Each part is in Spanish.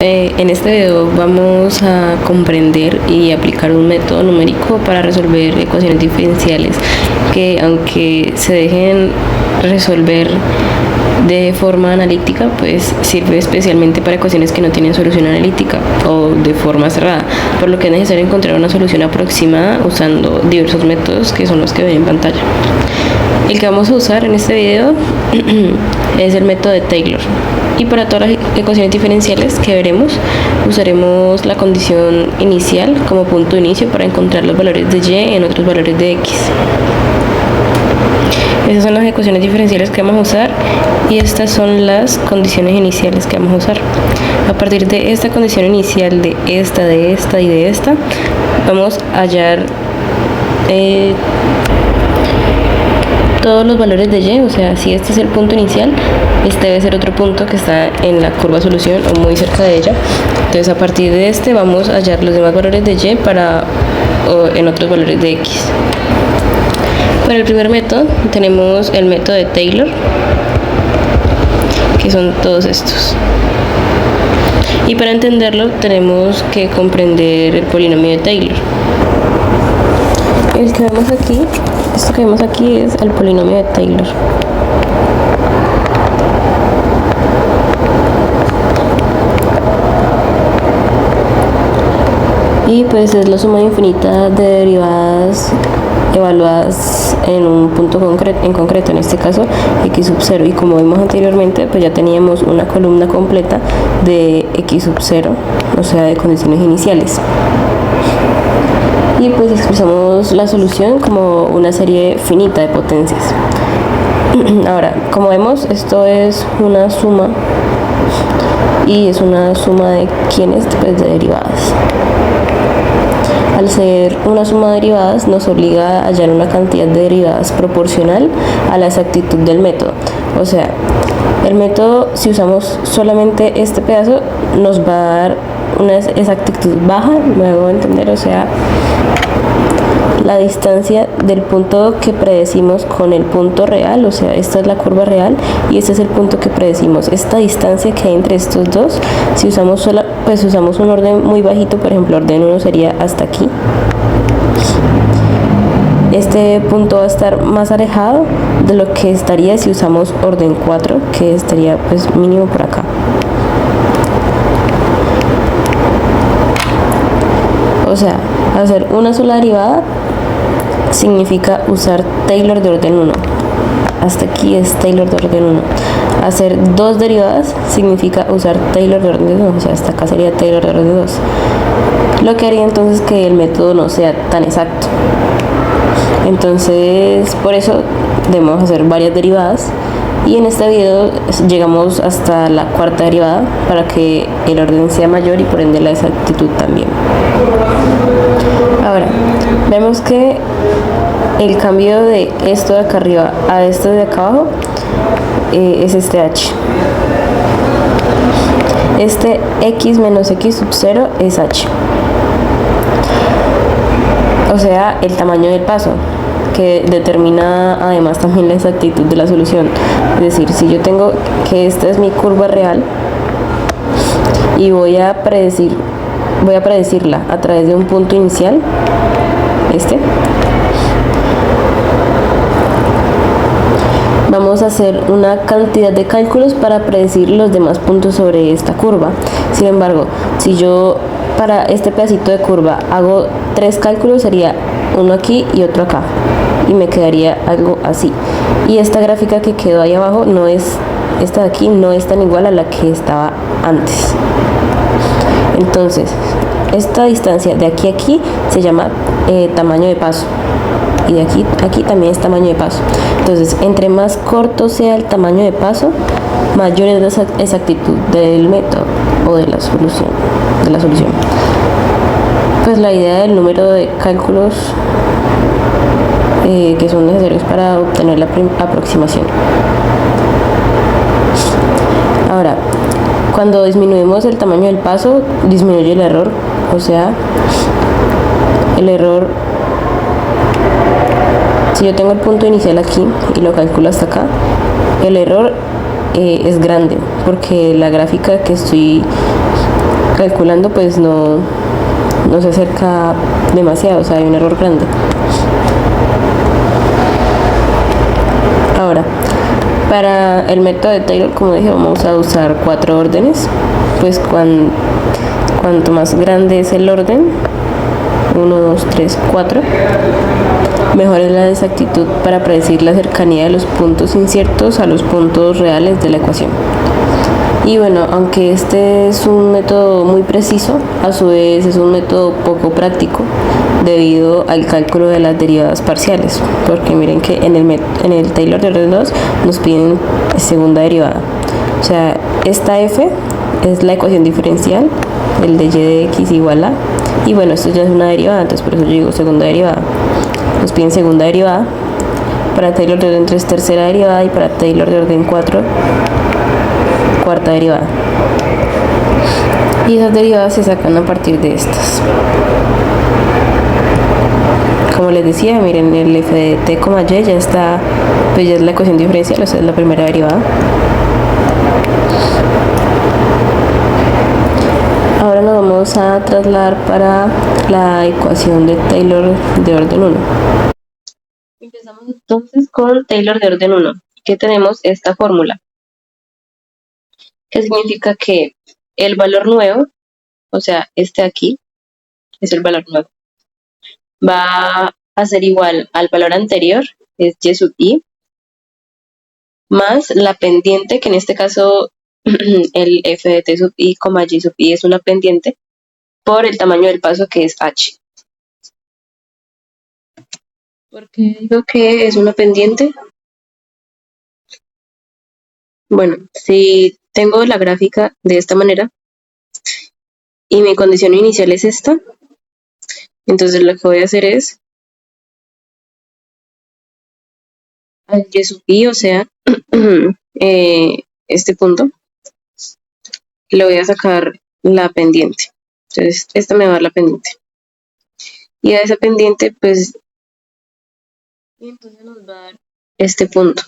En este video vamos a comprender y aplicar un método numérico para resolver ecuaciones diferenciales que, aunque se dejen resolver de forma analítica, pues sirve especialmente para ecuaciones que no tienen solución analítica o de forma cerrada, por lo que es necesario encontrar una solución aproximada usando diversos métodos que son los que ven en pantalla. El que vamos a usar en este video es el método de Taylor, y para todas las ecuaciones diferenciales que veremos usaremos la condición inicial como punto de inicio para encontrar los valores de y en otros valores de x. Esas son las ecuaciones diferenciales que vamos a usar y estas son las condiciones iniciales que vamos a usar. A partir de esta condición inicial de esta y de esta, vamos a hallar todos los valores de y, o sea, si este es el punto inicial, este debe ser otro punto que está en la curva solución o muy cerca de ella. Entonces a partir de este vamos a hallar los demás valores de y en otros valores de x. Para el primer método tenemos el método de Taylor, que son todos estos. Y para entenderlo tenemos que comprender el polinomio de Taylor. El que vemos aquí, esto que vemos aquí es el polinomio de Taylor. Y pues es la suma infinita de derivadas evaluadas en un punto concreto, en este caso x sub 0, y como vimos anteriormente pues ya teníamos una columna completa de x sub 0, o sea de condiciones iniciales, y pues expresamos la solución como una serie finita de potencias. Ahora, como vemos, esto es una suma y es una suma de quiénes, pues de derivadas. Al ser una suma de derivadas nos obliga a hallar una cantidad de derivadas proporcional a la exactitud del método. O sea, el método, si usamos solamente este pedazo, nos va a dar una exactitud baja, me hago entender, o sea, la distancia del punto que predecimos con el punto real, o sea, esta es la curva real y este es el punto que predecimos. Esta distancia que hay entre estos dos, si usamos pues usamos un orden muy bajito, por ejemplo, orden 1 sería hasta aquí. Este punto va a estar más alejado de lo que estaría si usamos orden 4, que estaría pues mínimo por acá. O sea, hacer una sola derivada significa usar Taylor de orden 1. Hasta aquí es Taylor de orden 1. Hacer dos derivadas significa usar Taylor de orden 2, o sea, hasta acá sería Taylor de orden 2. Lo que haría entonces que el método no sea tan exacto. Entonces, por eso debemos hacer varias derivadas. Y en este video llegamos hasta la cuarta derivada para que el orden sea mayor y por ende la exactitud también. Ahora, vemos que el cambio de esto de acá arriba a esto de acá abajo es este h. Este x menos x sub 0 es h. O sea, el tamaño del paso, que determina además también la exactitud de la solución. Es decir, si yo tengo que esta es mi curva real y voy a predecirla a través de un punto inicial, vamos a hacer una cantidad de cálculos para predecir los demás puntos sobre esta curva. Sin embargo, si yo para este pedacito de curva hago 3 cálculos, sería uno aquí y otro acá, y me quedaría algo así. Y esta gráfica que quedó ahí abajo esta de aquí no es tan igual a la que estaba antes. Entonces, esta distancia de aquí a aquí se llama tamaño de paso, y de aquí a aquí también es tamaño de paso. Entonces, entre más corto sea el tamaño de paso, mayor es la exactitud del método o de la solución. Pues la idea del número de cálculos que son necesarios para obtener la aproximación. Ahora, cuando disminuimos el tamaño del paso, disminuye el error, o sea, el error, si yo tengo el punto inicial aquí y lo calculo hasta acá, el error es grande, porque la gráfica que estoy calculando pues no se acerca demasiado, o sea, hay un error grande. Ahora, para el método de Taylor, como dije, vamos a usar 4 órdenes, pues cuanto más grande es el orden, 1, 2, 3, 4, mejor es la exactitud para predecir la cercanía de los puntos inciertos a los puntos reales de la ecuación. Y bueno, aunque este es un método muy preciso, a su vez es un método poco práctico debido al cálculo de las derivadas parciales, porque miren que en el Taylor de orden 2 nos piden segunda derivada. O sea, esta f es la ecuación diferencial, el de y de x igual a, y bueno, esto ya es una derivada, entonces por eso yo digo segunda derivada. Nos piden segunda derivada, para Taylor de orden 3 tercera derivada, y para Taylor de orden 4 cuarta derivada. Y esas derivadas se sacan a partir de estas. Como les decía, miren, el f de t, y ya está, pues ya es la ecuación diferencial, o sea, es la primera derivada. Ahora nos vamos a trasladar para la ecuación de Taylor de orden 1. Empezamos entonces con Taylor de orden 1, que tenemos esta fórmula, que significa que el valor nuevo, o sea, este aquí, es el valor nuevo, va a ser igual al valor anterior, es y sub i, más la pendiente, que en este caso el f de t sub i, y sub i es una pendiente, por el tamaño del paso, que es h. ¿Por qué digo que es una pendiente? Bueno, si tengo la gráfica de esta manera y mi condición inicial es esta, entonces lo que voy a hacer es al y sub i, o sea, este punto, le voy a sacar la pendiente. Entonces, esta me va a dar la pendiente. Y a esa pendiente, pues, entonces nos va a dar este punto.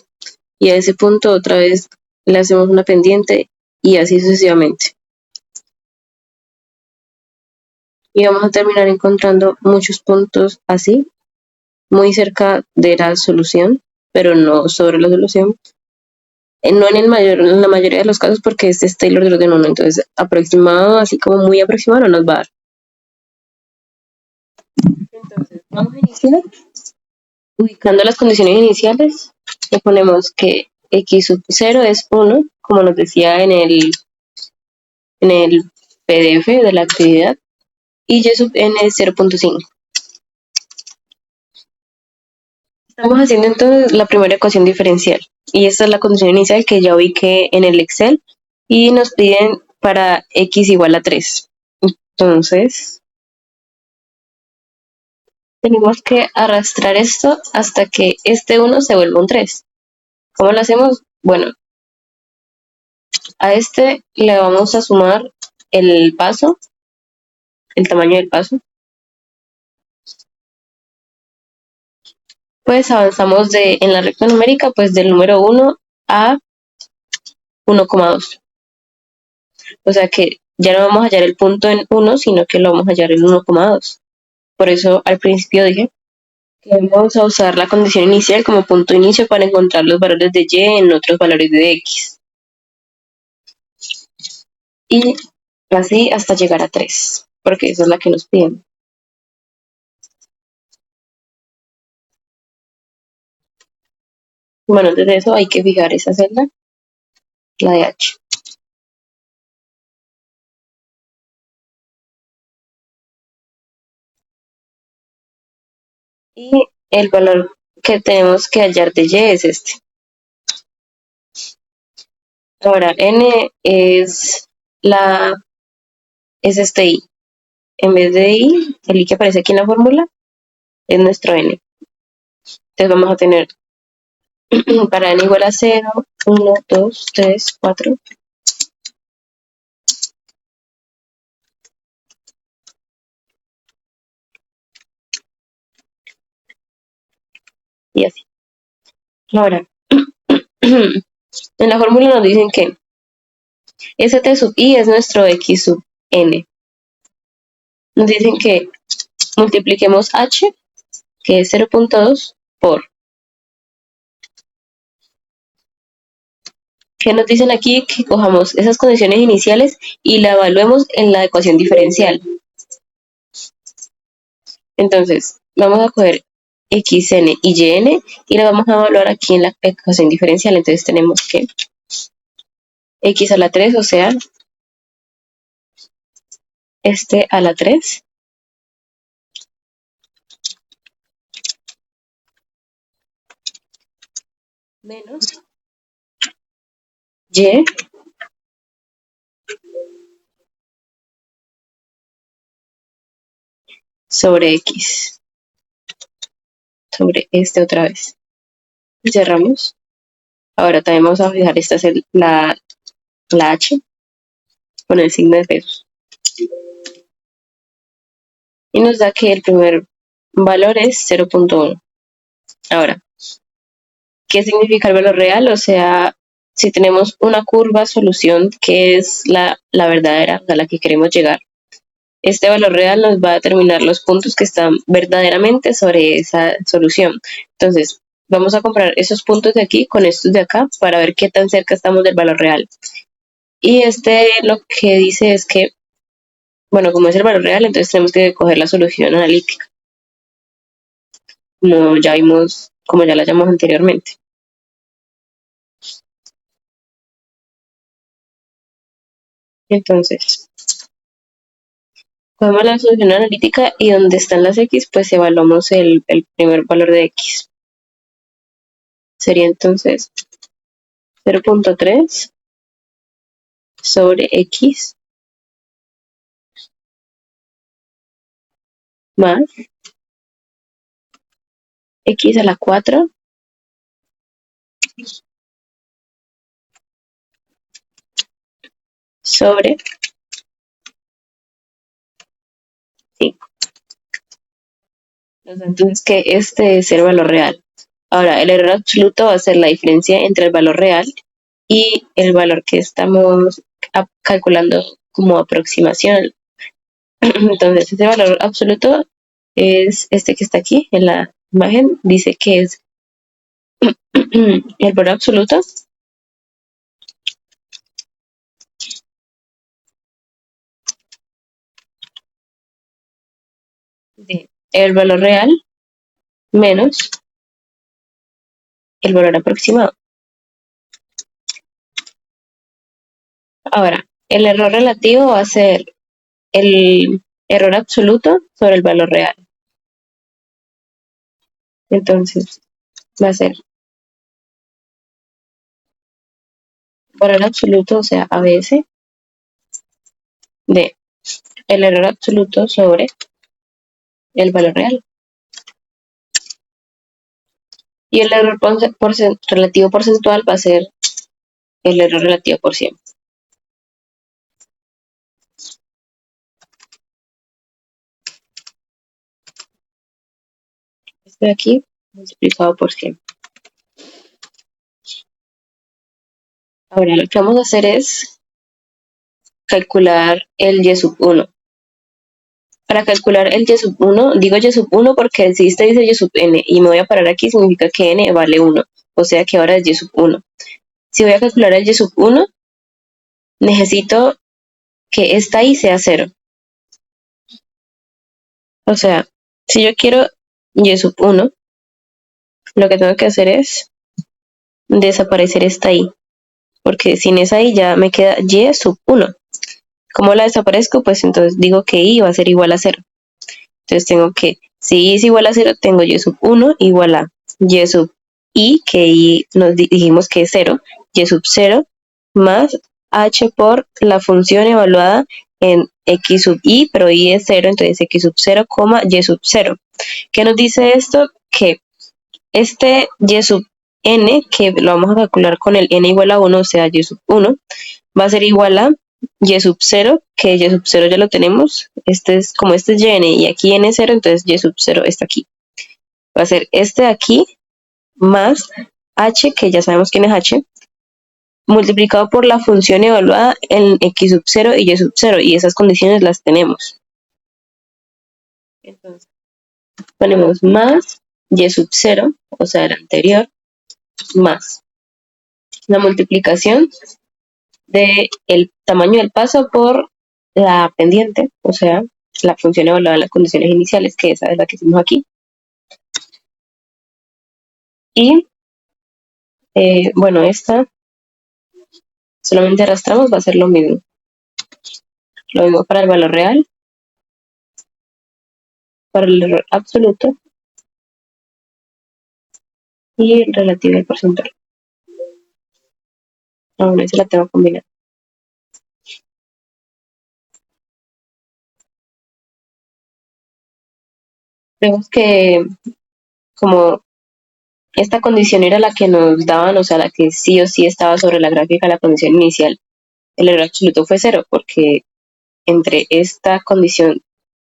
Y a ese punto otra vez le hacemos una pendiente y así sucesivamente. Y vamos a terminar encontrando muchos puntos así, muy cerca de la solución, pero no sobre la solución. No en la mayoría de los casos, porque este es Taylor de orden 1, entonces aproximado, así como muy aproximado, no nos va a dar. Entonces, vamos a iniciar ubicando las condiciones iniciales. Le ponemos que x sub 0 es 1, como nos decía en el PDF de la actividad, y y sub n es 0.5. Estamos haciendo entonces la primera ecuación diferencial, y esta es la condición inicial que ya ubiqué en el Excel, y nos piden para x igual a 3. Entonces, tenemos que arrastrar esto hasta que este 1 se vuelva un 3. ¿Cómo lo hacemos? Bueno, a este le vamos a sumar el paso, el tamaño del paso. Pues avanzamos en la recta numérica, pues del número 1 a 1,2. O sea que ya no vamos a hallar el punto en 1, sino que lo vamos a hallar en 1,2. Por eso al principio dije que vamos a usar la condición inicial como punto de inicio para encontrar los valores de y en otros valores de x. Y así hasta llegar a 3, porque esa es la que nos piden. Bueno, antes de eso hay que fijar esa celda, la de h. Y el valor que tenemos que hallar de y es este. Ahora, n es este i. En vez de i, el i que aparece aquí en la fórmula es nuestro n. Entonces vamos a tener para n igual a 0, 1, 2, 3, 4. Y así. Ahora, en la fórmula nos dicen que st sub i es nuestro x sub n. Nos dicen que multipliquemos h, que es 0.2, por. ¿Qué nos dicen aquí? Que cojamos esas condiciones iniciales y la evaluemos en la ecuación diferencial. Entonces, vamos a coger xn y yn y la vamos a evaluar aquí en la ecuación diferencial. Entonces tenemos que x a la 3, o sea, este a la 3, menos y sobre x, sobre este otra vez. Y cerramos. Ahora también vamos a fijar esta es la h con el signo de pesos. Y nos da que el primer valor es 0.1. Ahora, ¿qué significa el valor real? O sea, si tenemos una curva solución que es la verdadera a la que queremos llegar, este valor real nos va a determinar los puntos que están verdaderamente sobre esa solución. Entonces, vamos a comparar esos puntos de aquí con estos de acá para ver qué tan cerca estamos del valor real. Y lo que dice es que, bueno, como es el valor real, entonces tenemos que coger la solución analítica, como ya vimos, como ya la llamamos anteriormente. Entonces, cogemos la solución analítica y donde están las x, pues evaluamos el primer valor de x. Sería entonces 0.3 sobre x más x a la 4 sobre 5. Entonces que este es el valor real. Ahora, el error absoluto va a ser la diferencia entre el valor real y el valor que estamos calculando como aproximación. Entonces, ese valor absoluto es este que está aquí en la imagen. Dice que es el valor absoluto de el valor real menos el valor aproximado. Ahora, el error relativo va a ser el error absoluto sobre el valor real. Entonces, va a ser valor absoluto, o sea, ABS, de el error absoluto sobre el valor real. Y el error relativo porcentual va a ser el error relativo por 100. Este de aquí multiplicado por 100. Ahora lo que vamos a hacer es calcular el y sub 1. Para calcular el y sub 1, digo y sub 1 porque si este dice y sub n y me voy a parar aquí, significa que n vale 1. O sea que ahora es y sub 1. Si voy a calcular el y sub 1, necesito que esta y sea 0. O sea, si yo quiero y sub 1, lo que tengo que hacer es desaparecer esta i. Porque sin esa i ya me queda y sub 1. ¿Cómo la desaparezco? Pues entonces digo que i va a ser igual a 0. Entonces tengo que, si i es igual a 0, tengo y sub 1 igual a y sub i, que i nos dijimos que es 0, y sub 0 más h por la función evaluada en x sub i, pero i es 0, entonces x sub 0, y sub 0. ¿Qué nos dice esto? Que este y sub n, que lo vamos a calcular con el n igual a 1, o sea, y sub 1, va a ser igual a y sub 0, que y sub 0 ya lo tenemos. Como este es yn y aquí n es 0, entonces y sub 0 está aquí. Va a ser este de aquí más h, que ya sabemos quién es h, multiplicado por la función evaluada en x sub 0 y y sub 0, y esas condiciones las tenemos. Entonces, ponemos más y sub 0, o sea, el anterior, más la multiplicación del tamaño del paso por la pendiente, o sea, la función evaluada en las condiciones iniciales, que esa es la que hicimos aquí. Y, bueno, esta solamente arrastramos, va a ser lo mismo. Lo mismo para el valor real, para el error absoluto y el relativo al porcentaje. Aún así la tengo combinada. Vemos que como esta condición era la que nos daban, o sea, la que sí o sí estaba sobre la gráfica, la condición inicial, el error absoluto fue 0, porque entre esta condición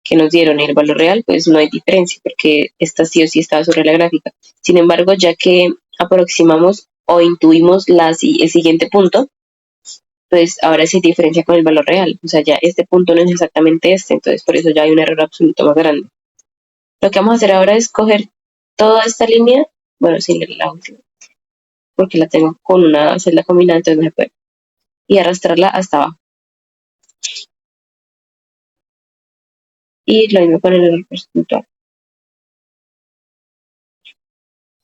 que nos dieron y el valor real, pues no hay diferencia, porque esta sí o sí estaba sobre la gráfica. Sin embargo, ya que aproximamos o intuimos el siguiente punto, pues ahora sí hay diferencia con el valor real. O sea, ya este punto no es exactamente este, entonces por eso ya hay un error absoluto más grande. Lo que vamos a hacer ahora es coger toda esta línea, bueno, sin la última, porque la tengo con una celda combinada, entonces no se puede, y arrastrarla hasta abajo. Y lo mismo con el error porcentual.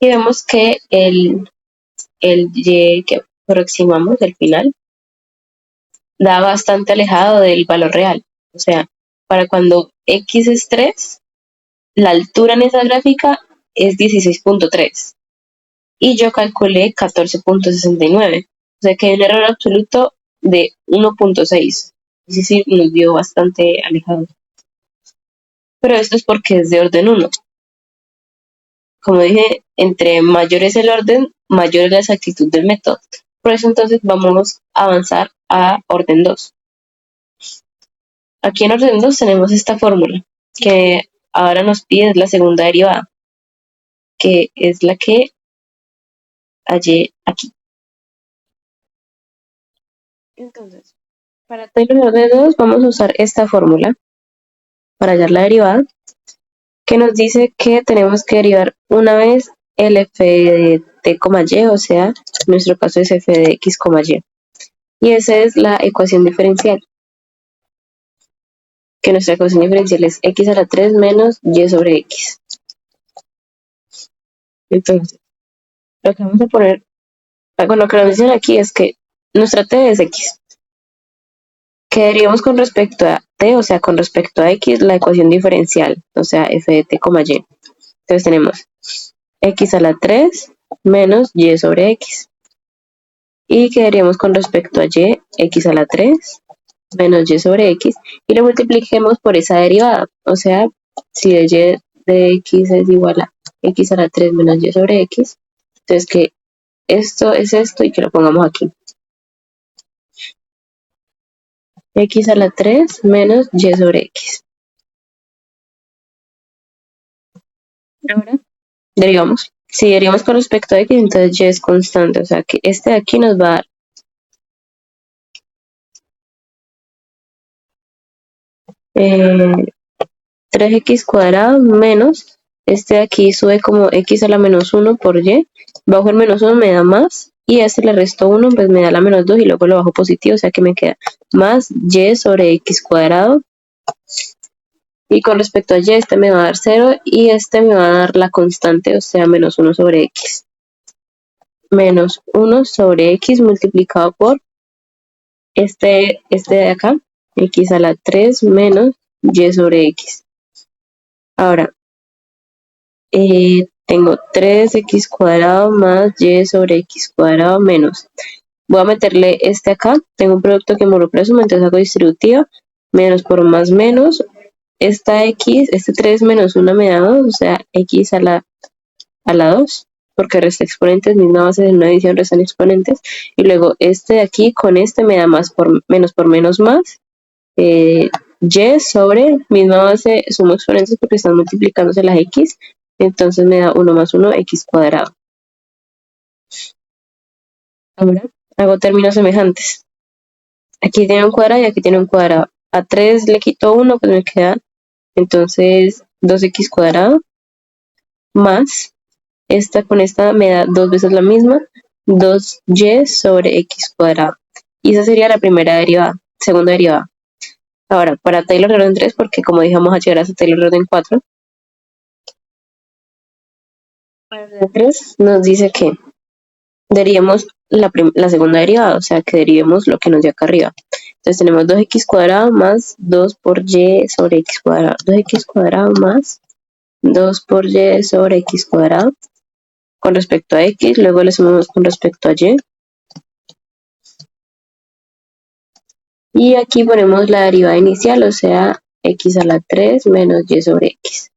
Y vemos que el y que aproximamos del final da bastante alejado del valor real. O sea, para cuando x es 3, la altura en esa gráfica es 16.3 y yo calculé 14.69. O sea que hay un error absoluto de 1.6. Es decir, nos dio bastante alejado. Pero esto es porque es de orden 1. Como dije, entre mayor es el orden, mayor es la exactitud del método. Por eso entonces vamos a avanzar a orden 2. Aquí en orden 2 tenemos esta fórmula que ahora nos pide la segunda derivada, que es la que hallé aquí. Entonces, para Taylor orden 2 vamos a usar esta fórmula para hallar la derivada, que nos dice que tenemos que derivar una vez el f de t, y, o sea, en nuestro caso es f de x, y. Y esa es la ecuación diferencial, que nuestra ecuación diferencial es x a la 3 menos y sobre x. Entonces, lo que vamos a poner, bueno, lo que nos dicen aquí es que nuestra t es x, que derivamos con respecto a t, o sea, con respecto a x, la ecuación diferencial, o sea, f de t, y. Entonces tenemos x a la 3 menos y sobre x. Y quedaríamos con respecto a y, x a la 3 menos y sobre x, y lo multipliquemos por esa derivada. O sea, si de y de x es igual a x a la 3 menos y sobre x, entonces que esto es esto y que lo pongamos aquí. X a la 3 menos y sobre x. Ahora derivamos. Si derivamos con respecto a x, entonces y es constante. O sea que este de aquí nos va a dar 3x cuadrado menos, este de aquí sube como x a la menos 1 por y, bajo el menos 1 me da más, y a este le resto 1, pues me da la menos 2 y luego lo bajo positivo, o sea que me queda más y sobre x cuadrado, y con respecto a y, este me va a dar 0 y este me va a dar la constante, o sea, menos 1 sobre x. Menos 1 sobre x multiplicado por este de acá, x a la 3 menos y sobre x. Ahora, tengo 3x cuadrado más y sobre x cuadrado menos. Voy a meterle este acá. Tengo un producto que involucra suma, entonces hago distributiva. Menos por más menos. Esta x, este 3 menos 1 me da 2, o sea, x a la 2. Porque resta exponentes, misma base de una división, restan exponentes. Y luego este de aquí con este me da más por menos más. Y sobre misma base sumo exponentes porque están multiplicándose las x, entonces me da 1 más 1 x cuadrado. Ahora Hago términos semejantes. Aquí tiene un cuadrado y aquí tiene un cuadrado. A 3 le quito 1, pues me queda entonces 2x cuadrado más, esta con esta me da 2 veces la misma, 2y sobre x cuadrado. Y esa sería la primera derivada, segunda derivada. Ahora, para Taylor de orden 3, porque como dijimos a llegar a Taylor de orden 4, para orden 3 nos dice que derivemos la segunda derivada, o sea que derivemos lo que nos dio acá arriba. Entonces tenemos 2x cuadrado más 2 por y sobre x cuadrado. 2x cuadrado más 2 por y sobre x cuadrado con respecto a x, luego le sumamos con respecto a y. Y aquí ponemos la derivada inicial, o sea, x a la 3 menos y sobre x.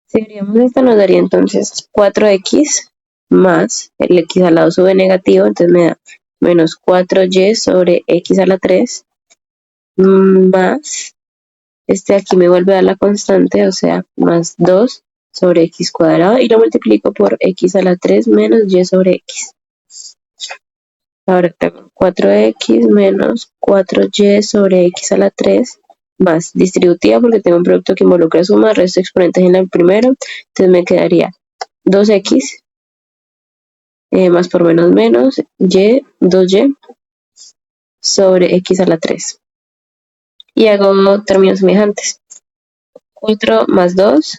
Si derivamos esta nos daría entonces 4x más, el x al lado sube negativo, entonces me da menos 4y sobre x a la 3 más, este aquí me vuelve a dar la constante, o sea, más 2 sobre x cuadrado y lo multiplico por x a la 3 menos y sobre x. Ahora tengo 4x menos 4y sobre x a la 3 más distributiva porque tengo un producto que involucra suma, resto, exponentes en el primero, entonces me quedaría 2x más por menos menos, y, 2y sobre x a la 3. Y hago términos semejantes. 4 más 2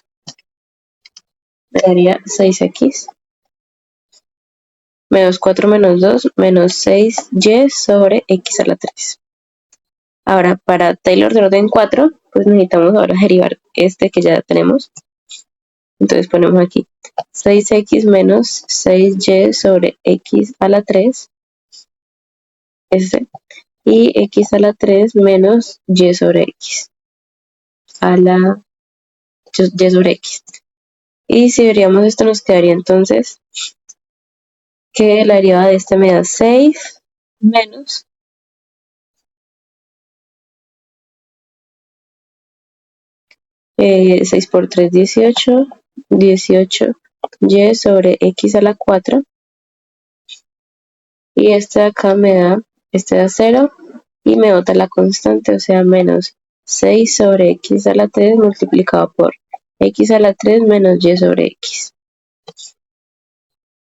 me daría 6x. Menos 4 menos 2 menos 6y sobre x a la 3. Ahora, para Taylor de orden 4, pues necesitamos ahora derivar este que ya tenemos. Entonces ponemos aquí 6x menos 6y sobre x a la 3. Este. Y x a la 3 menos y sobre x a la y sobre x. Y si veríamos esto nos quedaría entonces que la derivada de este me da 6 menos 6 por 3, 18, 18y sobre x a la 4. Y este de acá me da, este da 0 y me bota la constante, o sea, menos 6 sobre x a la 3 multiplicado por x a la 3 menos y sobre x.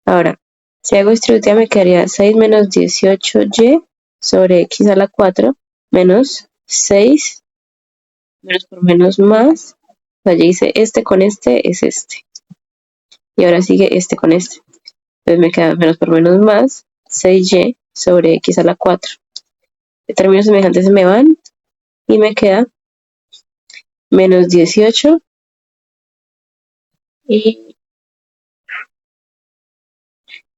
Ahora, si hago distributiva me quedaría 6 menos 18y sobre x a la 4 menos 6 menos por menos más. O sea, ya hice este con este es este. Y ahora sigue este con este. Entonces me queda menos por menos más 6y sobre x a la 4. De términos semejantes se me van y me queda menos 18 y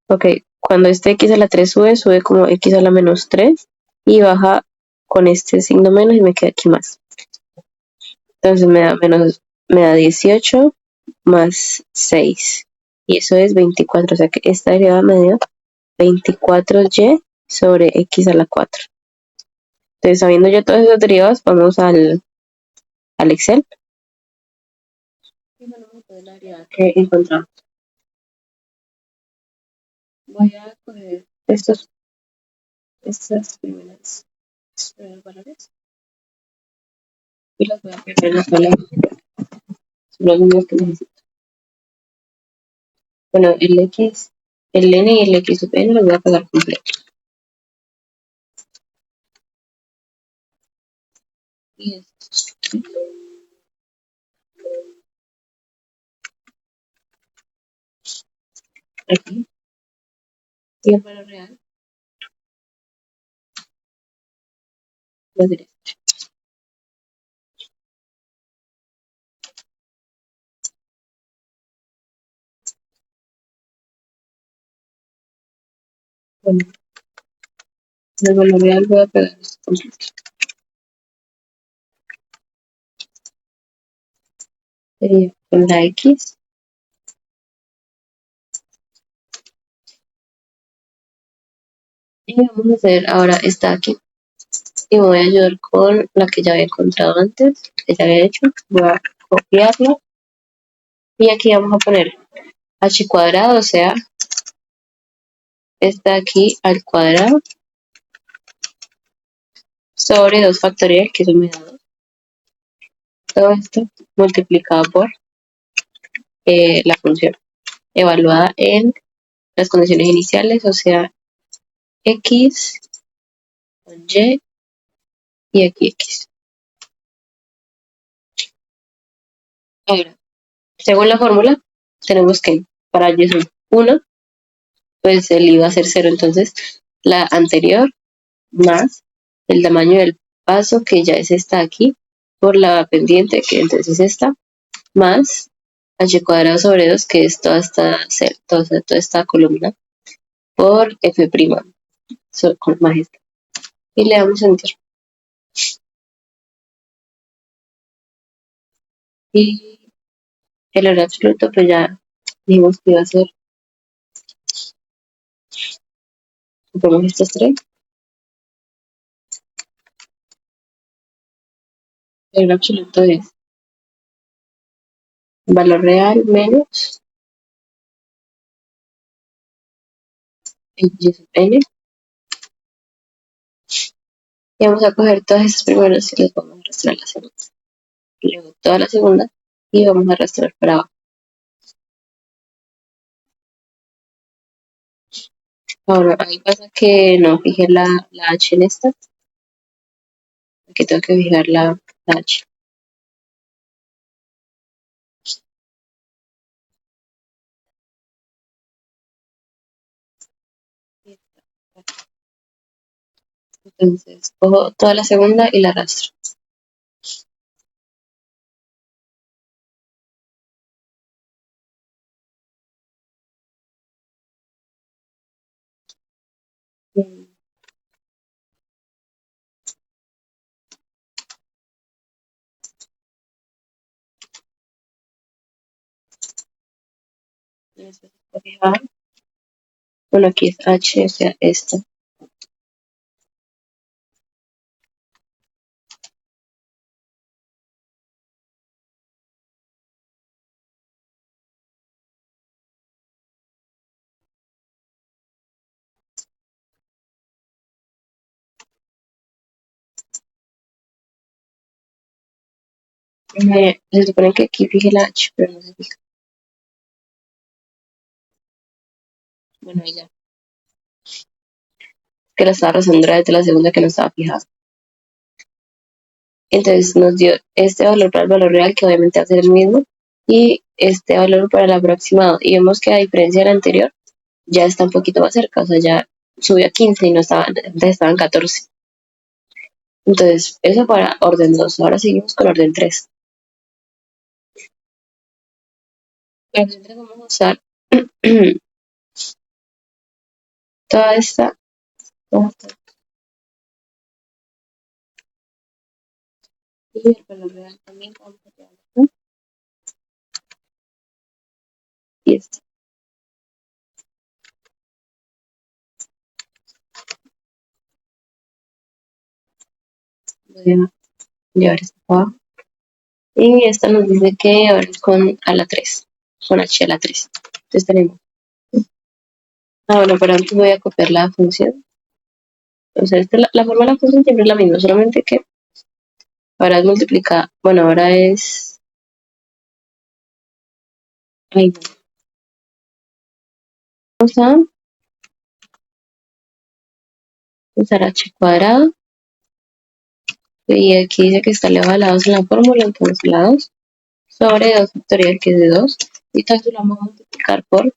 ok, cuando este x a la 3 sube, sube como x a la menos 3 y baja con este signo menos y me queda aquí más. Entonces me da 18 más 6 y eso es 24, o sea que esta derivada me dio 24y sobre x a la 4. Entonces sabiendo ya todas esas derivadas, vamos al Excel. Y bueno, la derivada que encontramos. Voy a coger estas primeros valores y los voy a pegar en la tabla. Son los mismos que necesito. Bueno, el x, el n y el x sub n los voy a pegar completos. Y estos. Aquí. Y el valor real lo diré. Bueno, el valor real voy a pegar estos completos. Sería con la x. Y vamos a hacer ahora esta aquí. Y me voy a ayudar con la que ya había encontrado antes, que ya había hecho. Voy a copiarla. Y aquí vamos a poner h cuadrado, o sea, está aquí al cuadrado sobre 2 factorial, que eso me da 2. Todo esto multiplicado por la función evaluada en las condiciones iniciales, o sea, x con y aquí x. Ahora, según la fórmula, tenemos que para y sub 1, pues el i va a ser 0, entonces la anterior más el tamaño del paso, que ya es esta aquí, por la pendiente, que entonces es esta, más h cuadrado sobre 2, que es toda esta columna, por f', más esta. Y le damos enter. Y el valor absoluto, pues ya dijimos que iba a ser, ponemos estos tres. El valor absoluto es valor real menos y sub n. Y vamos a coger todas esas primeras y las vamos a arrastrar a la segunda. Luego toda la segunda y vamos a arrastrar para abajo. Ahora, ahí pasa que no fijé la h en esta. Aquí tengo que fijar la h. Entonces, cojo toda la segunda y la arrastro. Entonces, fijar. Bueno, aquí es h, o sea, esta. Se supone que aquí fije la h, pero no se fija. Bueno, ahí ya. Que la estaba arrastrando desde la segunda que no estaba fijada. Entonces nos dio este valor para el valor real, que obviamente va a ser el mismo, y este valor para el aproximado. Y vemos que a diferencia del anterior, ya está un poquito más cerca, o sea, ya subió a 15 y no estaba, antes estaba en 14. Entonces, eso para orden 2. Ahora seguimos con orden 3. Para orden 3 vamos a usar toda esta, y el valor real también vamos a pegar esto y esto. Voy a llevar esto para abajo. Y esta nos dice que ahora es con a la 3, con h a la 3. Entonces tenemos. Bueno, pero antes voy a copiar la función. O sea, la forma de la función siempre es la misma, solamente que ahora es multiplicada. Bueno, ahora es. Ahí no. Vamos a usar h cuadrado. Y aquí dice que está elevado a la 2 en la fórmula, entonces la 2 sobre 2 factorial, que es de 2. Y entonces lo vamos a multiplicar por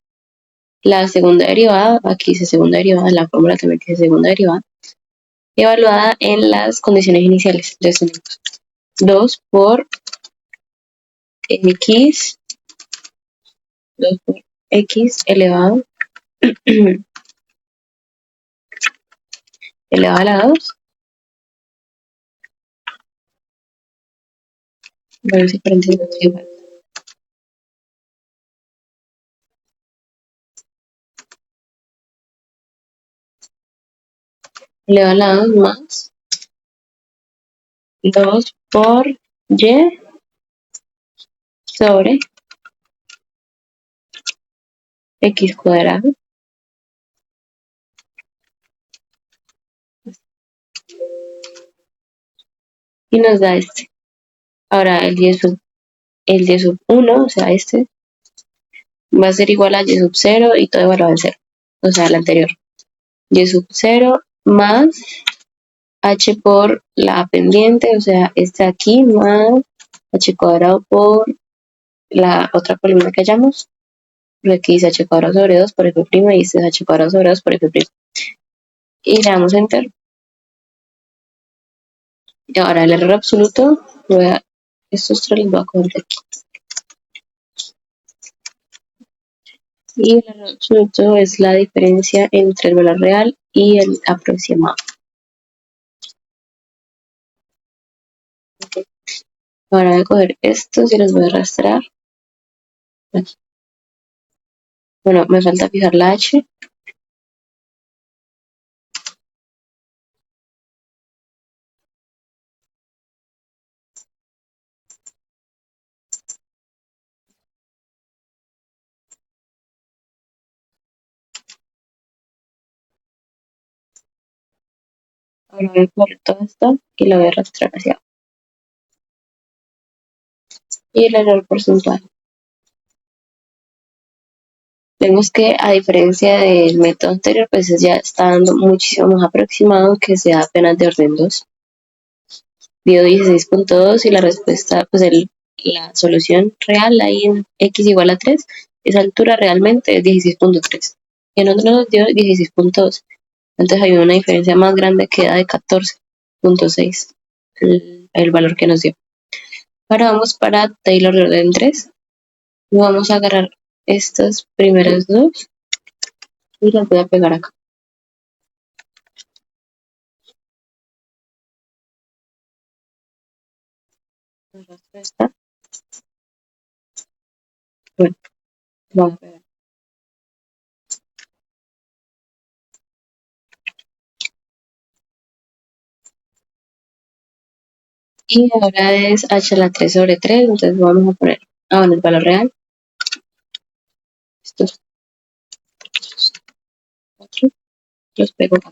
la segunda derivada. Aquí dice segunda derivada, en la fórmula también dice segunda derivada. Evaluada en las condiciones iniciales. Entonces tenemos 2 por x, 2 por x elevado elevado a la 2. Bueno, si paréntesis igual. Elevado a la 2 más 2 por y sobre x cuadrado y nos da este. Ahora el y sub 1, o sea, este, va a ser igual a y sub 0 y todo evaluado en 0. O sea, el anterior. Y sub 0 más h por la pendiente, o sea, este aquí más h cuadrado por la otra columna que hayamos. Porque aquí dice h cuadrado sobre 2 por f' y este es h cuadrado sobre 2 por f'. Y le damos enter. Y ahora el error absoluto, estos tres los voy a coger de aquí. Y el error absoluto es la diferencia entre el valor real y el aproximado. Okay. Ahora voy a coger estos y los voy a arrastrar aquí. Bueno, me falta fijar la h. Ahora voy a coger todo esto y lo voy a arrastrar hacia abajo. Y el error porcentual. Vemos que a diferencia del método anterior, pues ya está dando muchísimo más aproximado, que sea apenas de orden 2. Dio 16.2 y la respuesta, pues la solución real ahí en x igual a 3, esa altura realmente es 16.3. Y en otro nos dio 16.2. Entonces hay una diferencia más grande que da de 14.6 el valor que nos dio. Ahora vamos para Taylor de orden 3. Y vamos a agarrar estas primeras dos y las voy a pegar acá. Esta. Bueno, vamos a pegar. Y ahora es h a la 3 sobre 3, entonces vamos a poner, bueno, el valor real. Estos 4 los pego acá.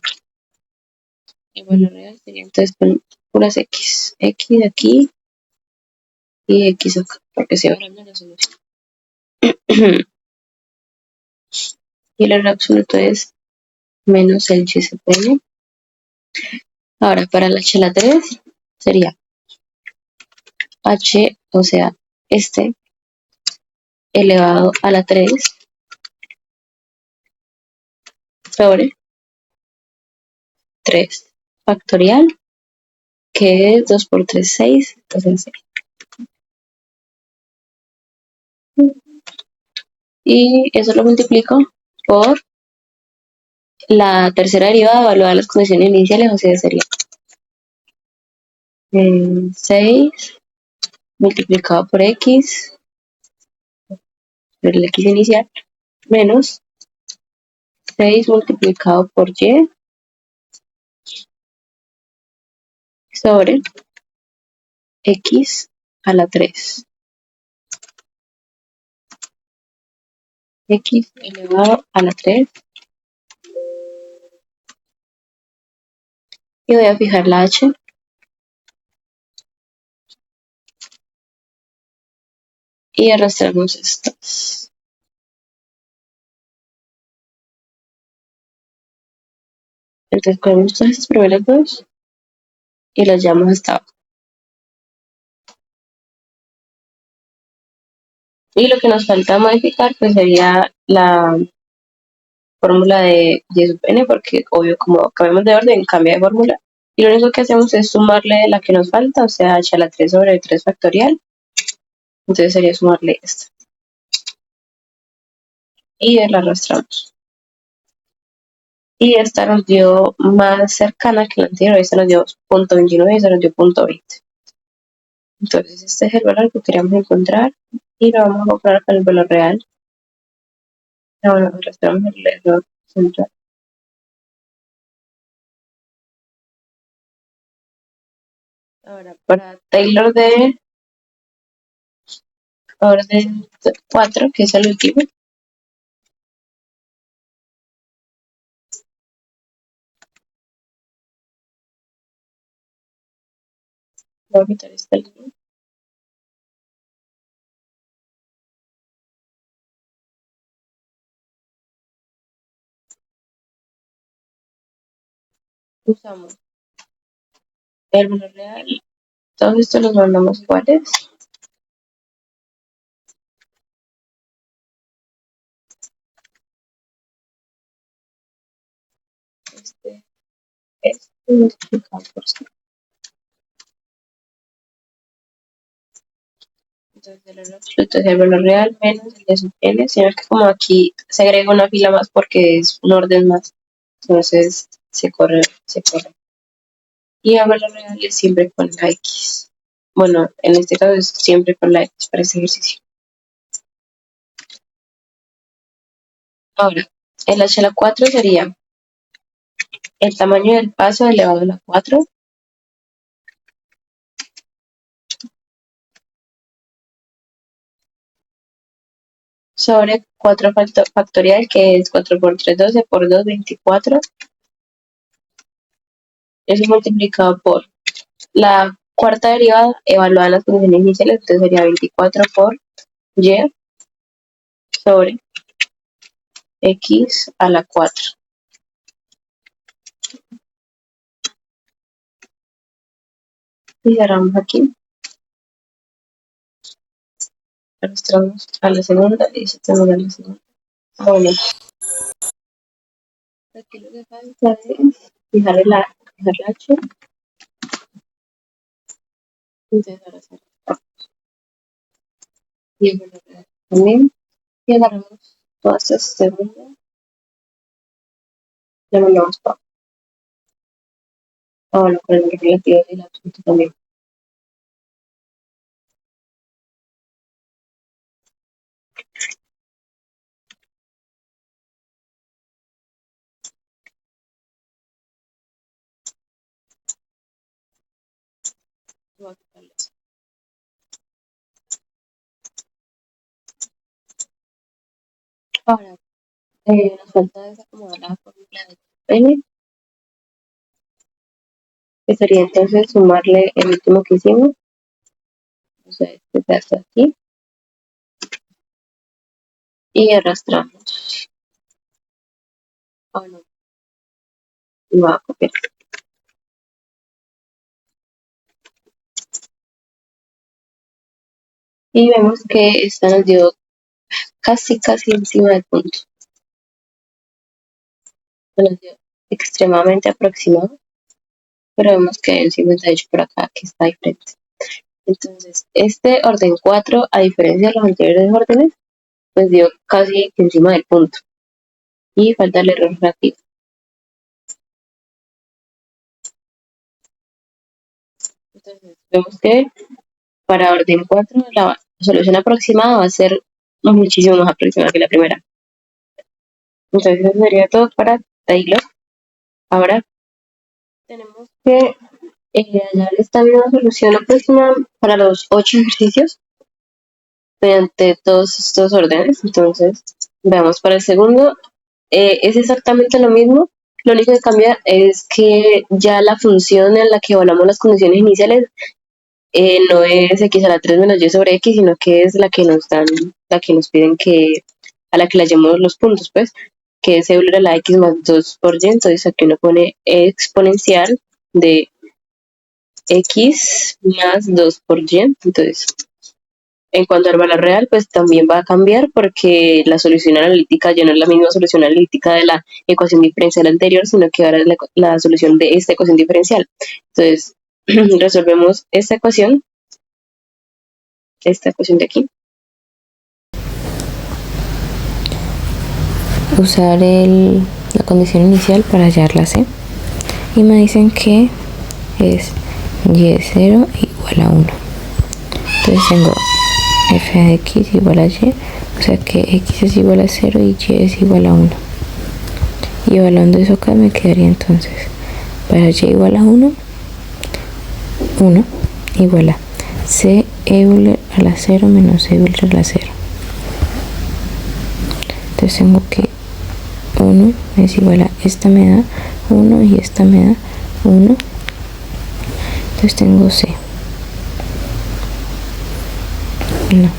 El valor real sería entonces con puras x. X aquí y x acá, porque se va hablando de la solución. Y el error absoluto es menos el GCPN. Ahora, para la h a la 3 sería h, o sea, este elevado a la 3 sobre 3 factorial, que es 2 por 3, 6, entonces 6. Y eso lo multiplico por la tercera derivada evaluada las condiciones iniciales, o sea, sería 6 multiplicado por x, por el x inicial, menos 6 multiplicado por y sobre x a la 3. X elevado a la 3. Y voy a fijar la h. Y arrastramos estas. Entonces cogemos todas estas primeras dos y las llevamos hasta abajo. Y lo que nos falta modificar pues sería la fórmula de y sub n, porque obvio como cambiamos de orden, cambia de fórmula. Y lo único que hacemos es sumarle la que nos falta, o sea, h a la 3 sobre 3 factorial. Entonces sería sumarle esta. Y la arrastramos. Y esta nos dio más cercana que la anterior, esta nos dio 0.29 y esta nos dio 0.20. Entonces este es el valor que queríamos encontrar y lo vamos a comparar con el valor real. Ahora arrastramos el error central. Ahora para Taylor de orden 4, que es el último, Voy a quitar esta línea. Usamos el valor real. Todos estos los mandamos iguales. Este es multiplicado por 100. Entonces el valor absoluto es el valor real menos el de subn, sino que como aquí se agrega una fila más porque es un orden más, entonces se corre. Y el valor real es siempre con la x. Bueno, en este caso es siempre con la x para este ejercicio. Ahora, el h a la 4 sería el tamaño del paso elevado a la 4 sobre 4 factorial, que es 4 por 3, 12, por 2, 24. Eso multiplicado por la cuarta derivada evaluada en las condiciones iniciales, entonces sería 24 por y sobre x a la 4. Y cerramos aquí. Arrastramos a la segunda y se termina la segunda. Bueno, aquí lo que falta es fijar la h. Entonces ahora cerramos. Y bueno, también. Y agarramos todas estas segundas. Le mandamos para. Bueno, con el relativo y el absoluto también. Voy a quitarles. Ahora, nos falta desacomodar la fórmula de n, que sería entonces sumarle el último que hicimos, o sea, este pedazo de aquí, y arrastramos. Bueno, y va a copiar. Y vemos que esta nos dio casi encima del punto. Nos dio extremadamente aproximado, pero vemos que hay un 58 por acá que está diferente. Entonces, este orden 4, a diferencia de los anteriores órdenes, pues dio casi encima del punto. Y falta el error relativo. Entonces, vemos que para orden 4 la solución aproximada va a ser muchísimo más aproximada que la primera. Entonces, eso sería todo para Taylor. Ahora tenemos que hallar esta misma solución aproximada para los 8 ejercicios mediante todos estos órdenes. Entonces, veamos para el segundo. Es exactamente lo mismo. Lo único que cambia es que ya la función en la que evaluamos las condiciones iniciales no es x a la 3 menos y sobre x, sino que es la que nos dan, la que nos piden que, a la que le hallemos los puntos, pues, que es euler a la x más 2 por y. Entonces aquí uno pone exponencial de x más 2 por y. Entonces, en cuanto al valor real, pues también va a cambiar porque la solución analítica ya no es la misma solución analítica de la ecuación diferencial anterior, sino que ahora es la solución de esta ecuación diferencial. Entonces, resolvemos esta ecuación de aquí. Usar la condición inicial para hallar la C. Y me dicen que es y0 igual a 1. Entonces tengo f de x igual a y, o sea que x es igual a 0 y y es igual a 1. Y evaluando eso acá me quedaría entonces, para y igual a 1, 1 igual a c Euler a la 0 menos Euler a la 0. Entonces tengo que 1 es igual a, esta me da 1 y esta me da 1. Entonces tengo C. no,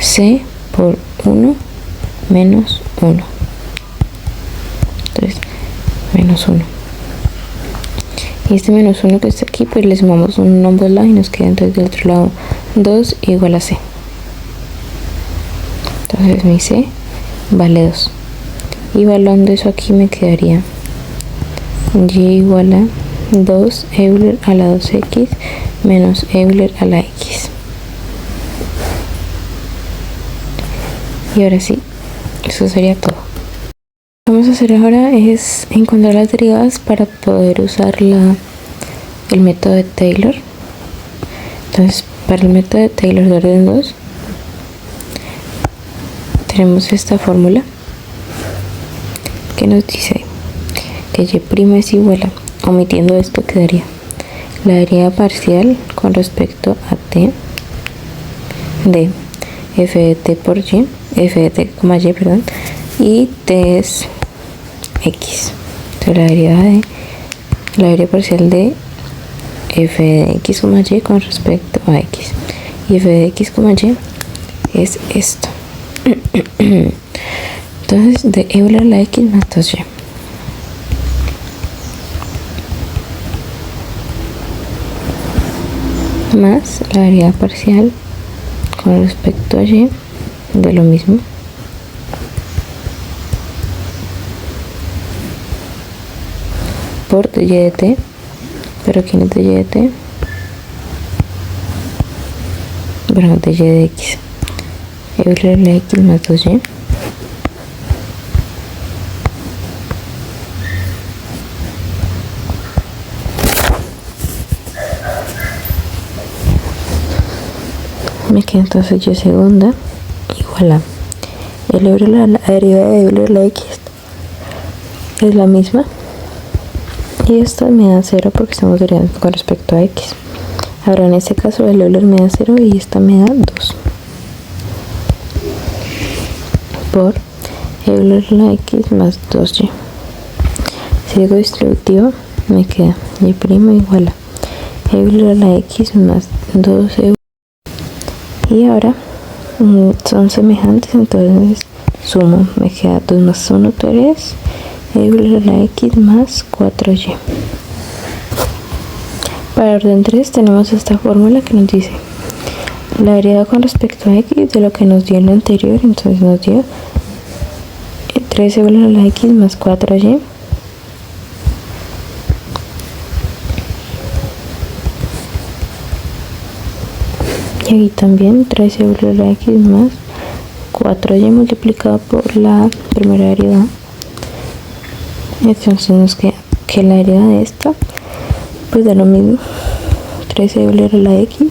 c por 1 menos 1. Entonces, menos 1. Y este menos 1 que está aquí, pues le sumamos 1 en ambos lados y nos queda entonces del otro lado 2 igual a c. Entonces mi c vale 2. Y evaluando eso aquí me quedaría y igual a 2 Euler a la 2x menos Euler a la x. Y ahora sí, eso sería todo. Lo que vamos a hacer ahora es encontrar las derivadas para poder usar el método de Taylor. Entonces, para el método de Taylor de orden 2 tenemos esta fórmula que nos dice que y' es igual a, omitiendo esto quedaría la derivada parcial con respecto a t de f de t por y, f de t, y, perdón, y t es x. Entonces la derivada parcial de f de x, y con respecto a x, y f de x, y es esto. Entonces de Euler a la x más 2y más la derivada parcial con respecto a y de lo mismo por dy de t, pero aquí no es dy de t, bueno, dy de x, Euler a la x más 2y me queda entonces y segunda igual a el Euler, la derivada de Euler a la x es la misma y esto me da 0 porque estamos derivando con respecto a x. Ahora en este caso el Euler me da 0 y esta me da 2 por Euler a la x más 2y. Si digo distributivo me queda y' igual a Euler a la x más 2 Euler. Y ahora son semejantes, entonces sumo, me queda 2 más 1, 3 Euler a la x más 4y. Para orden 3 tenemos esta fórmula que nos dice la derivada con respecto a x de lo que nos dio en lo anterior, entonces nos dio 3 Euler a la x más 4y y aquí también 3 Euler a la x más 4y multiplicado por la primera derivada. Entonces nos queda que la derivada de esta pues da lo mismo, 3 Euler a la x,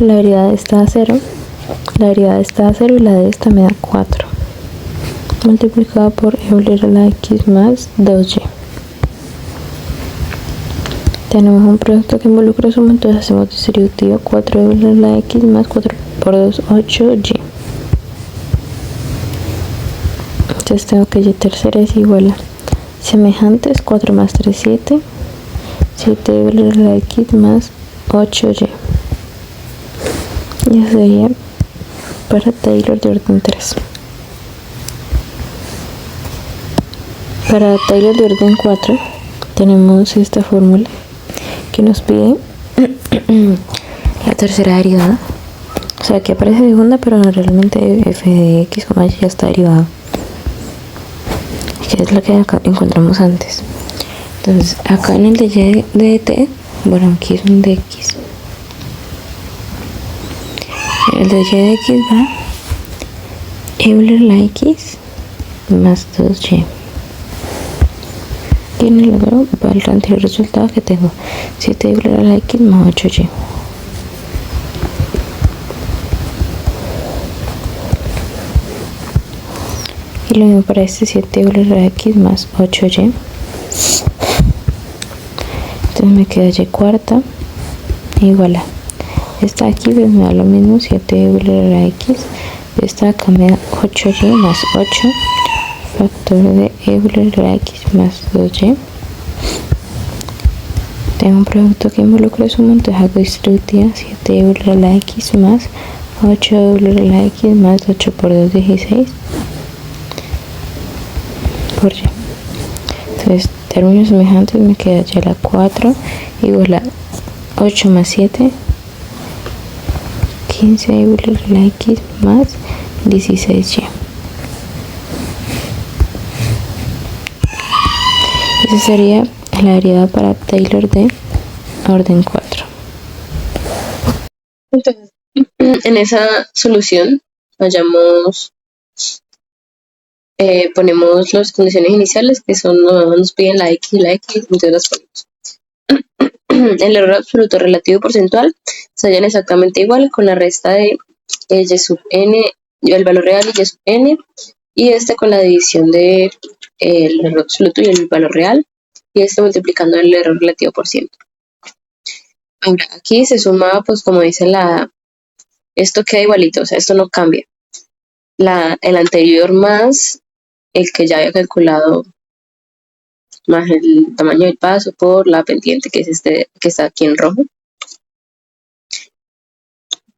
la derivada de esta a 0, la derivada de esta a 0 y la de esta me da 4 multiplicado por Euler a la x más 2y. Tenemos un producto que involucra suma, entonces hacemos distributivo 4 Euler a la x más 4 por 2, 8y. Entonces tengo que y tercera es igual a semejantes, 4 más 3, 7, 7 Euler a la x más 8y. Y eso sería para Taylor de orden 3. Para Taylor de orden 4 tenemos esta fórmula que nos pide la tercera derivada, o sea que aparece segunda pero realmente f de x, y ya está derivada, que es la que acá encontramos antes. Entonces acá en el de y de t, bueno, aquí es un de x, el de y de x va Euler la x más 2y. Y en el logro va el anterior resultado que tengo 7 Euler a la x más 8y. Y lo mismo para este 7 Euler a la x más 8y. Entonces me queda y cuarta igual a esta aquí pues me da lo mismo, 7 Euler a la x, esta acá me da 8y más 8 factor de Euler a la x más 2y. tengo un producto que involucra suma, entonces hago distributiva 7w a la x más 8w a la x más 8 por 2, 16 por y. Entonces, términos semejantes me queda ya la 4 igual a 8 más 7, 15w a la x más 16y. Esa sería la derivada para Taylor de orden 4. Entonces, en esa solución ponemos las condiciones iniciales que son, nos piden la x y la x, entonces las ponemos. El error absoluto relativo porcentual se hallan exactamente igual con la resta de y sub n, el valor real y y sub n, y con la división de el error absoluto y el valor real, y multiplicando el error relativo por ciento. Ahora, aquí se suma, pues como dice esto queda igualito, o sea, esto no cambia. El anterior más el que ya había calculado, más el tamaño del paso por la pendiente, que es que está aquí en rojo.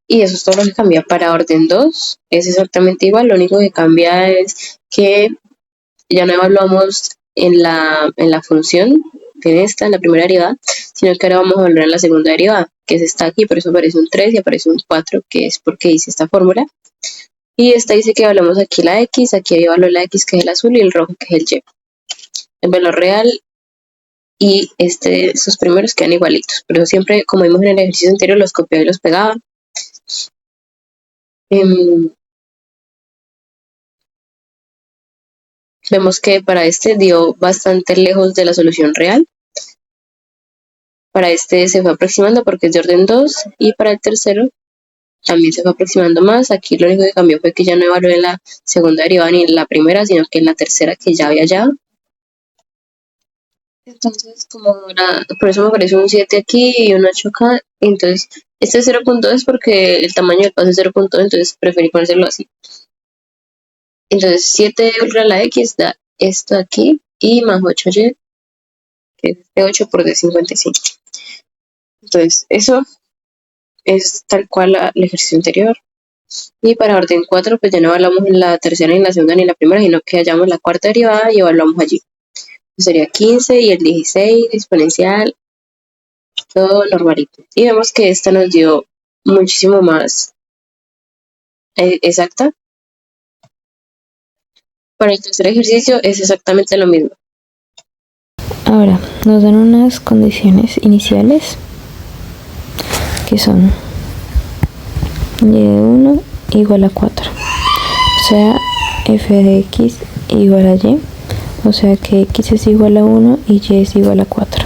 Y eso es todo lo que cambia. Para orden 2 es exactamente igual, lo único que cambia es que ya no evaluamos en la función, en la primera derivada, sino que ahora vamos a evaluar en la segunda derivada, que es esta aquí, por eso aparece un 3 y aparece un 4, que es porque hice esta fórmula. Y esta dice que evaluamos aquí la x, aquí evalúo la x que es el azul y el rojo que es el y. El valor real y esos primeros quedan igualitos, pero siempre, como vimos en el ejercicio anterior, los copiaba y los pegaba. Vemos que para dio bastante lejos de la solución real. Para se fue aproximando porque es de orden 2, y para el tercero también se fue aproximando más. Aquí lo único que cambió fue que ya no evalué en la segunda derivada ni en la primera, sino que en la tercera que ya había hallado. Entonces, por eso me aparece un 7 aquí y un 8 acá. Entonces, este 0.2 es porque el tamaño del paso es 0.2, entonces preferí ponérselo así. Entonces, 7w a la x da esto aquí, y más 8y, que es de 8 por D55. Entonces, eso es tal cual el ejercicio anterior. Y para orden 4, pues ya no evaluamos en la tercera, ni en la segunda, ni en la primera, sino que hallamos la cuarta derivada y evaluamos allí. Sería 15 y el 16, exponencial, todo normalito. Y vemos que esta nos dio muchísimo más exacta. Para el tercer ejercicio es exactamente lo mismo. Ahora, nos dan unas condiciones iniciales que son y de 1 igual a 4. O sea, f de x igual a y. O sea que x es igual a 1 y y es igual a 4.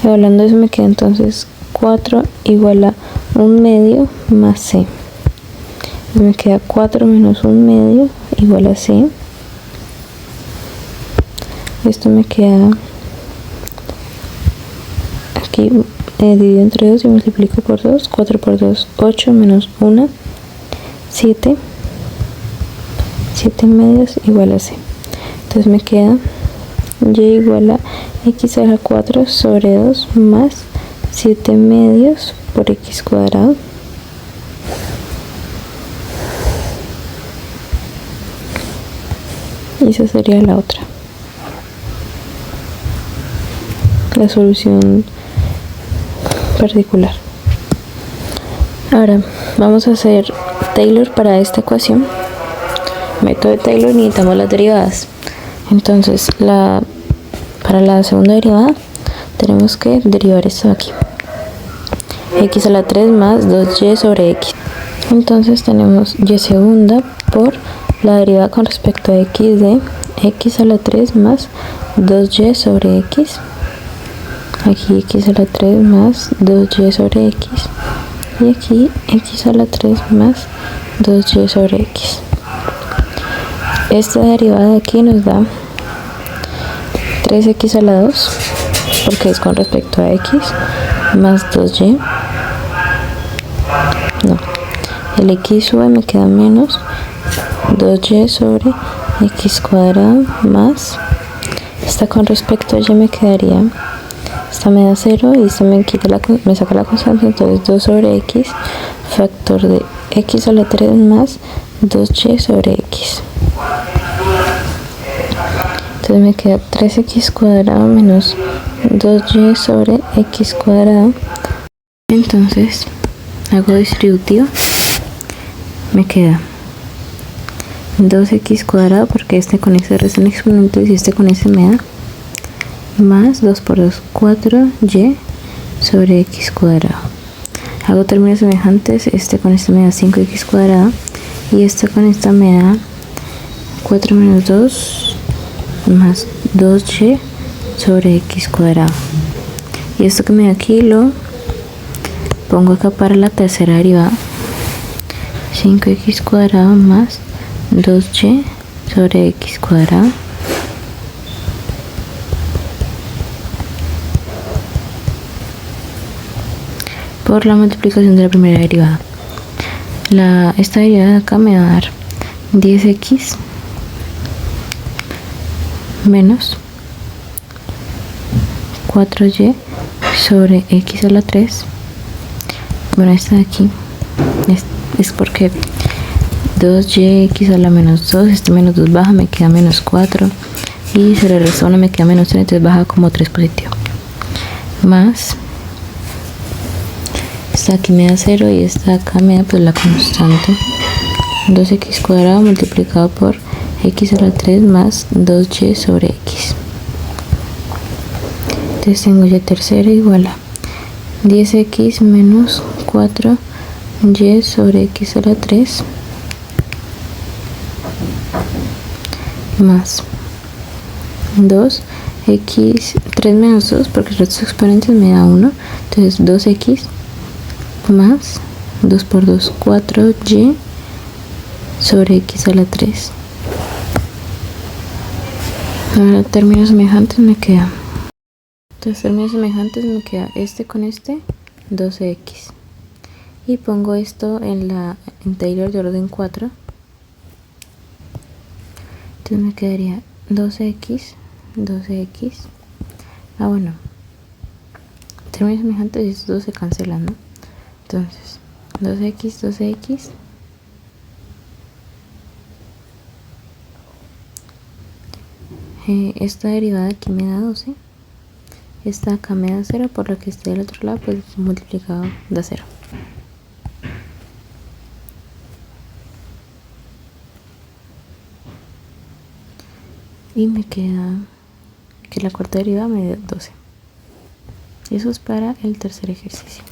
Evaluando eso me queda entonces 4 igual a 1 medio más c. Y me queda 4 menos 1 medio igual a c. Esto me queda aquí dividido entre 2 y multiplico por 2. 4 por 2, 8 menos 1, 7. 7 medios igual a c. Entonces me queda y igual a x a la 4 sobre 2 más 7 medios por x cuadrado. Y esa sería la otra. La solución particular. Ahora vamos a hacer Taylor para esta ecuación. Método de Taylor, necesitamos las derivadas. Entonces para la segunda derivada tenemos que derivar esto de aquí, x a la 3 más 2y sobre x. Entonces tenemos y segunda por la derivada con respecto a x de x a la 3 más 2y sobre x. Aquí x a la 3 más 2y sobre x, y aquí x a la 3 más 2y sobre x. Esta derivada de aquí nos da 3x a la 2, porque es con respecto a x, más 2y. No, el x sube, me queda menos 2y sobre x cuadrado más Esta con respecto a y me quedaría, esta me da 0 y esta me saca la constante, entonces 2 sobre x factor de x a la 3 más 2y sobre x. Entonces me queda 3x cuadrado menos 2y sobre x cuadrado. Entonces hago distributivo, me queda 2x cuadrado porque este con este restan exponentes y este con este me da más 2 por 2, 4y sobre x cuadrado. Hago términos semejantes, este con este me da 5x cuadrado y este con esta me da 4 menos 2 más 2y sobre x cuadrado. Y esto que me da aquí lo pongo acá para la tercera derivada, 5x cuadrado más 2y sobre x cuadrado por la multiplicación de la primera derivada. Esta derivada de acá me va a dar 10x menos 4y sobre x a la 3. Bueno, esta de aquí es porque 2yx a la menos 2, este menos 2 baja, me queda menos 4 y se le resta 1, me queda menos 3, entonces baja como 3 positivo. Más, esta aquí me da 0 y esta acá me da pues la constante 2x cuadrado multiplicado por x a la 3 más 2y sobre x. Entonces tengo y tercera igual a 10x menos 4y sobre x a la 3 más 2x, 3 menos 2 porque los otros exponentes me da 1, entonces 2x más 2 por 2, 4y sobre x a la 3. Ahora términos semejantes me queda, entonces términos semejantes me queda este con este 12x y pongo esto en la integral de orden 4, entonces me quedaría 12x, bueno, términos semejantes y estos dos se cancelan, ¿no? Entonces 12x, esta derivada aquí me da 12, esta acá me da 0, por lo que esté del otro lado pues multiplicado da 0. Y me queda que la cuarta derivada me da 12. Eso es para el tercer ejercicio.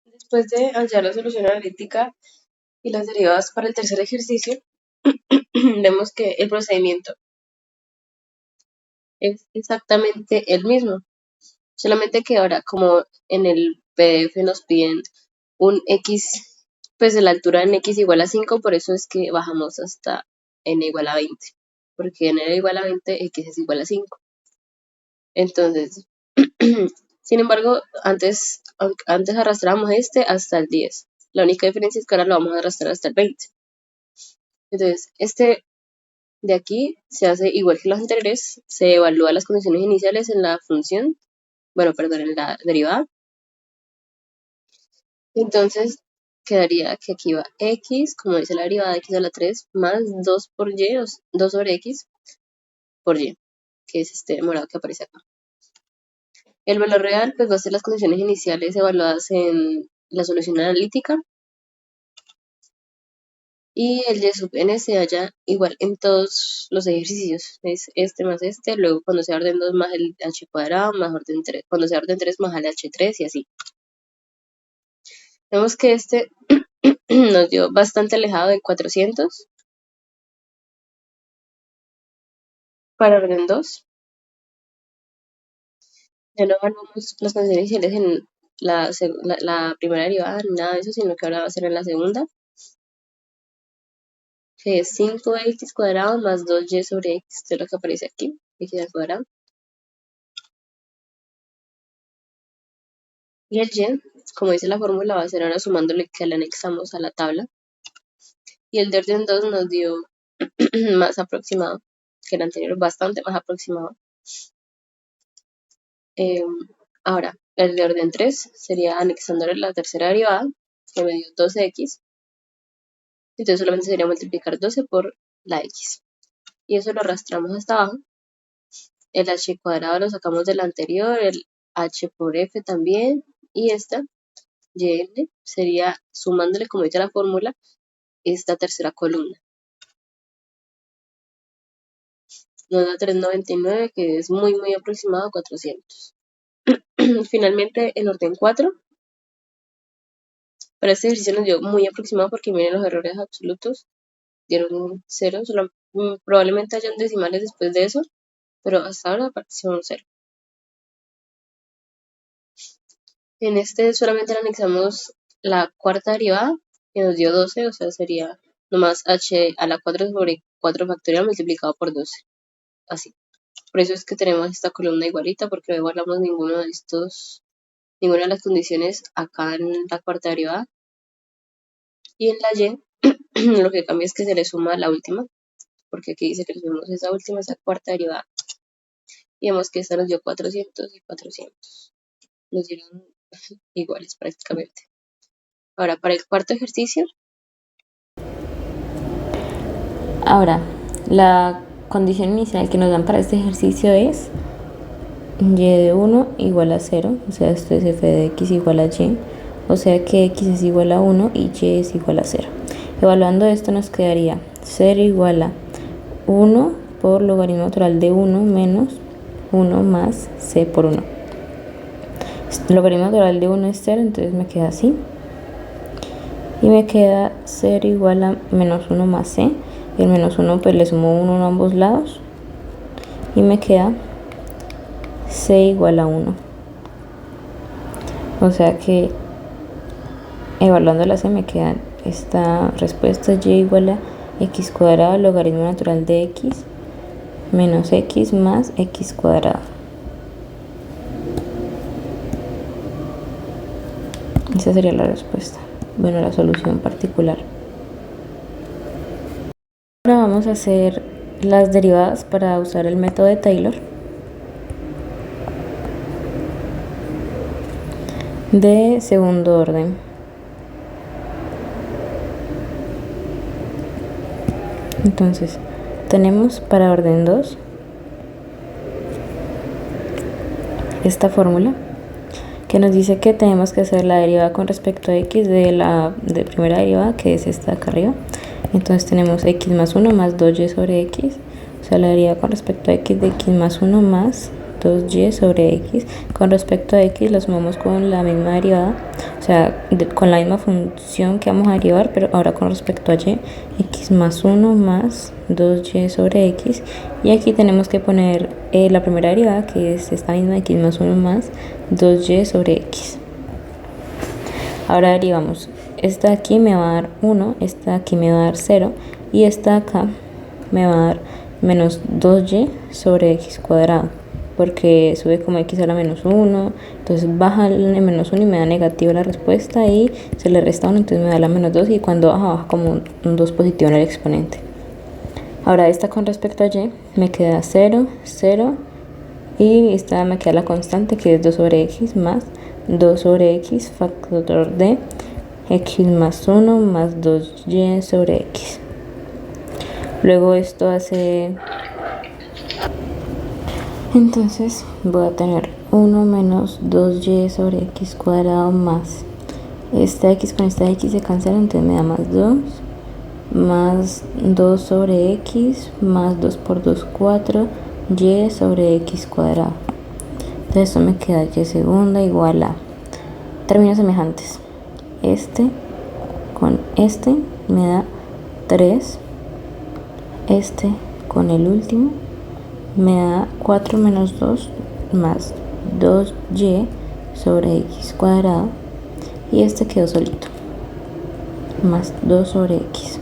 Después de hallar la solución analítica y las derivadas para el tercer ejercicio, vemos que el procedimiento es exactamente el mismo, solamente que ahora como en el PDF nos piden un x, pues de la altura en x igual a 5, por eso es que bajamos hasta n igual a 20, porque en n igual a 20 x es igual a 5. Entonces, sin embargo, antes arrastrábamos este hasta el 10. La única diferencia es que ahora lo vamos a arrastrar hasta el 20. Entonces, este de aquí se hace igual que los anteriores, se evalúan las condiciones iniciales en la función, en la derivada. Entonces, quedaría que aquí va x, como dice la derivada de x a la 3, más 2 por y, 2 sobre x por y, que es este morado que aparece acá. El valor real pues va a ser las condiciones iniciales evaluadas en la solución analítica y el y sub n se halla igual en todos los ejercicios, es este más este, luego cuando sea orden 2 más el h cuadrado más orden 3, cuando sea orden 3 más el h3 y así. Vemos que este nos dio bastante alejado de 400 para orden 2. Ya no evaluamos las condiciones iniciales en la primera derivada ni nada de eso, sino que ahora va a ser en la segunda, que es 5x cuadrado más 2y sobre x, esto es lo que aparece aquí, x al cuadrado. Y el y, como dice la fórmula, va a ser ahora sumándole que le anexamos a la tabla. Y el de orden 2 nos dio más aproximado que el anterior, bastante más aproximado. Ahora, el de orden 3 sería anexándole la tercera derivada, que me dio 12x. Entonces solamente sería multiplicar 12 por la x. Y eso lo arrastramos hasta abajo. El h cuadrado lo sacamos del anterior, el h por f también. Y esta yn sería, sumándole como dice la fórmula, esta tercera columna. Nos da 399, que es muy aproximado a 400. Finalmente, el orden 4. Para este ejercicio nos dio muy aproximado porque miren los errores absolutos. Dieron un 0. Probablemente hayan decimales después de eso, pero hasta ahora apareció un 0. En este solamente le anexamos la cuarta derivada, que nos dio 12, o sea, sería nomás h a la 4 sobre 4 factorial multiplicado por 12. Así. Por eso es que tenemos esta columna igualita, porque no igualamos ninguna de las condiciones acá en la cuarta derivada. Y en la y, lo que cambia es que se le suma la última, porque aquí dice que le sumamos esa cuarta derivada. Y vemos que esta nos dio 400 y 400. Nos dieron iguales prácticamente. Ahora, para el cuarto ejercicio. Ahora, la condición inicial que nos dan para este ejercicio es y de 1 igual a 0, o sea, esto es f de x igual a y, o sea que x es igual a 1 y y es igual a 0. Evaluando esto nos quedaría 0 igual a 1 por logaritmo natural de 1 menos 1 más c por 1. El logaritmo natural de 1 es 0, entonces me queda así. Y me queda 0 igual a menos 1 más c. Y el menos 1 pues le sumo 1 a ambos lados. Y me queda c igual a 1. O sea que evaluando la c me queda esta respuesta: y igual a x cuadrado logaritmo natural de x menos x más x cuadrado. Esa sería la respuesta. Bueno, la solución particular. Ahora vamos a hacer las derivadas para usar el método de Taylor de segundo orden. Entonces, tenemos para orden 2 esta fórmula que nos dice que tenemos que hacer la derivada con respecto a x de la primera derivada, que es esta acá arriba. Entonces tenemos x más 1 más 2y sobre x, o sea, la derivada con respecto a x de x más 1 más 2y sobre x. Con respecto a x la sumamos con la misma derivada, o sea, con la misma función que vamos a derivar, pero ahora con respecto a y, x más 1 más 2y sobre x. Y aquí tenemos que poner la primera derivada, que es esta misma, x más 1 más 2y sobre x. Ahora derivamos. Esta de aquí me va a dar 1, esta de aquí me va a dar 0 y esta de acá me va a dar menos 2y sobre x cuadrado, porque sube como x a la menos 1, entonces baja el menos 1 y me da negativo la respuesta y se le resta 1, entonces me da la menos 2 y cuando baja como un 2 positivo en el exponente. Ahora esta con respecto a y me queda 0, 0 y esta me queda la constante, que es 2 sobre x más 2 sobre x factor de x más 1 más 2y sobre x. Luego esto hace, entonces voy a tener 1 menos 2y sobre x cuadrado más esta x con esta x se cancela, entonces me da más 2 más 2 sobre x más 2 por 2, 4 y sobre x cuadrado. Entonces esto me queda y segunda igual a términos semejantes. Este con este me da 3. Este con el último me da 4 menos 2 más 2y sobre x cuadrado. Y este quedó solito. Más 2 sobre x.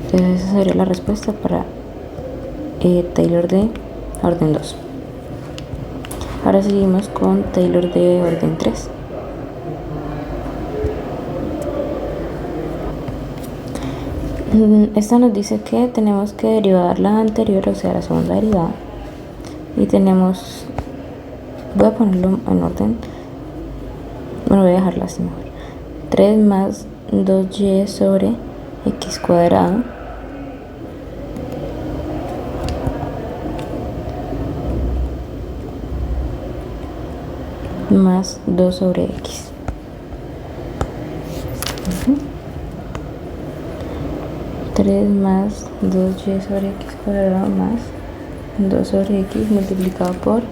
Entonces esa sería la respuesta para Taylor de orden 2. Ahora seguimos con Taylor de orden 3. Esta nos dice que tenemos que derivar la anterior, o sea, la segunda derivada. Y tenemos, voy a ponerlo en orden, bueno, voy a dejarlo así mejor. 3 más 2y sobre x cuadrado más 2 sobre x. 3 más 2y sobre x cuadrado más 2 sobre x multiplicado por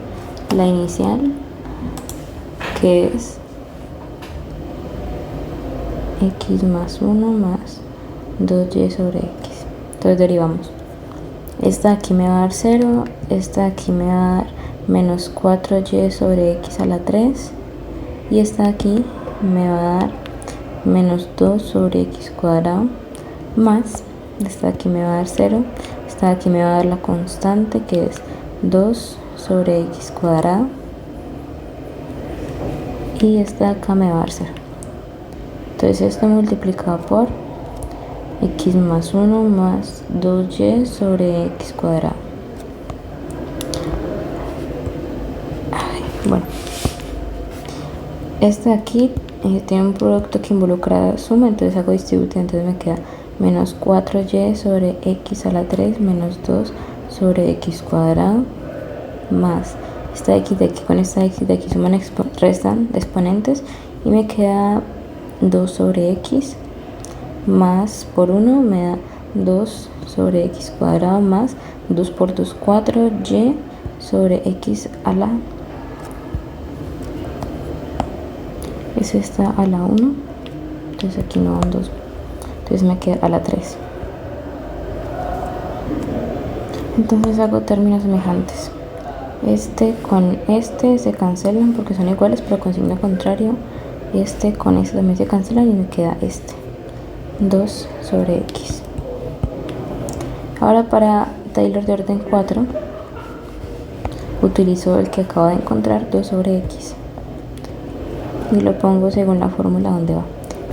la inicial, que es x más 1 más 2y sobre x. Entonces derivamos. Esta de aquí me va a dar 0, esta de aquí me va a dar menos 4y sobre x a la 3 y esta de aquí me va a dar menos 2 sobre x cuadrado más, esta de aquí me va a dar 0, esta de aquí me va a dar la constante, que es 2 sobre x cuadrado, y esta de acá me va a dar 0. Entonces esto multiplicado por x más 1 más 2y sobre x cuadrado. Bueno, este de aquí tiene un producto que involucra suma, entonces hago distributiva, entonces me queda menos 4y sobre x a la 3 menos 2 sobre x cuadrado más esta x de aquí con esta x de aquí suman, restan exponentes y me queda 2 sobre x más por 1 me da 2 sobre x cuadrado más 2 por 2, 4y sobre x a la, eso está a la 1, entonces aquí no van 2, entonces me queda a la 3. Entonces hago términos semejantes. Este con este se cancelan porque son iguales, pero con signo contrario. Este con este también se cancelan y me queda este 2 sobre x. Ahora para Taylor de orden 4 utilizo el que acabo de encontrar, 2 sobre x, y lo pongo según la fórmula donde va.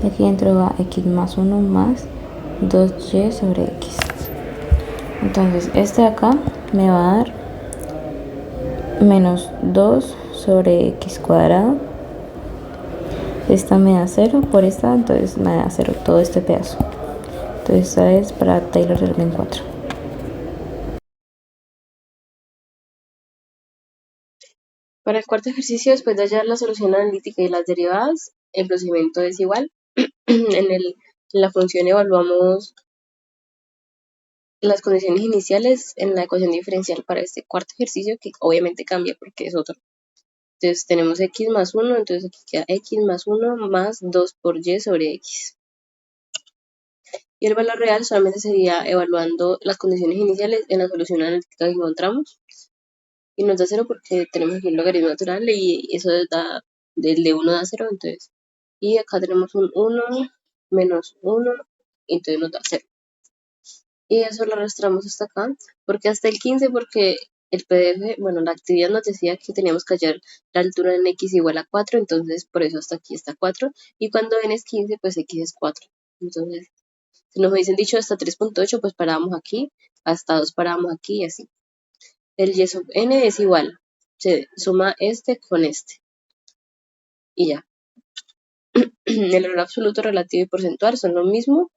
Y aquí dentro va x más 1 más 2y sobre x. Entonces este de acá me va a dar menos 2 sobre x cuadrado. Esta me da 0 por esta, entonces me da 0 todo este pedazo. Entonces esta es para Taylor de orden 4. Para el cuarto ejercicio, después de hallar la solución analítica y las derivadas, el procedimiento es igual. En la función evaluamos las condiciones iniciales en la ecuación diferencial para este cuarto ejercicio, que obviamente cambia porque es otro. Entonces tenemos x más 1, entonces aquí queda x más 1 más 2 por y sobre x. Y el valor real solamente sería evaluando las condiciones iniciales en la solución analítica que encontramos. Y nos da 0 porque tenemos aquí un logaritmo natural y eso da, del de 1 da 0, entonces. Y acá tenemos un 1 menos 1, entonces nos da 0. Y eso lo arrastramos hasta acá, porque hasta el 15, porque el PDF, bueno, la actividad nos decía que teníamos que hallar la altura en x igual a 4, entonces por eso hasta aquí está 4. Y cuando n es 15, pues x es 4. Entonces, si nos hubiesen dicho hasta 3.8, pues parábamos aquí, hasta 2 parábamos aquí y así. El y sub n es igual, se suma este con este y ya. El error absoluto, relativo y porcentual son lo mismo.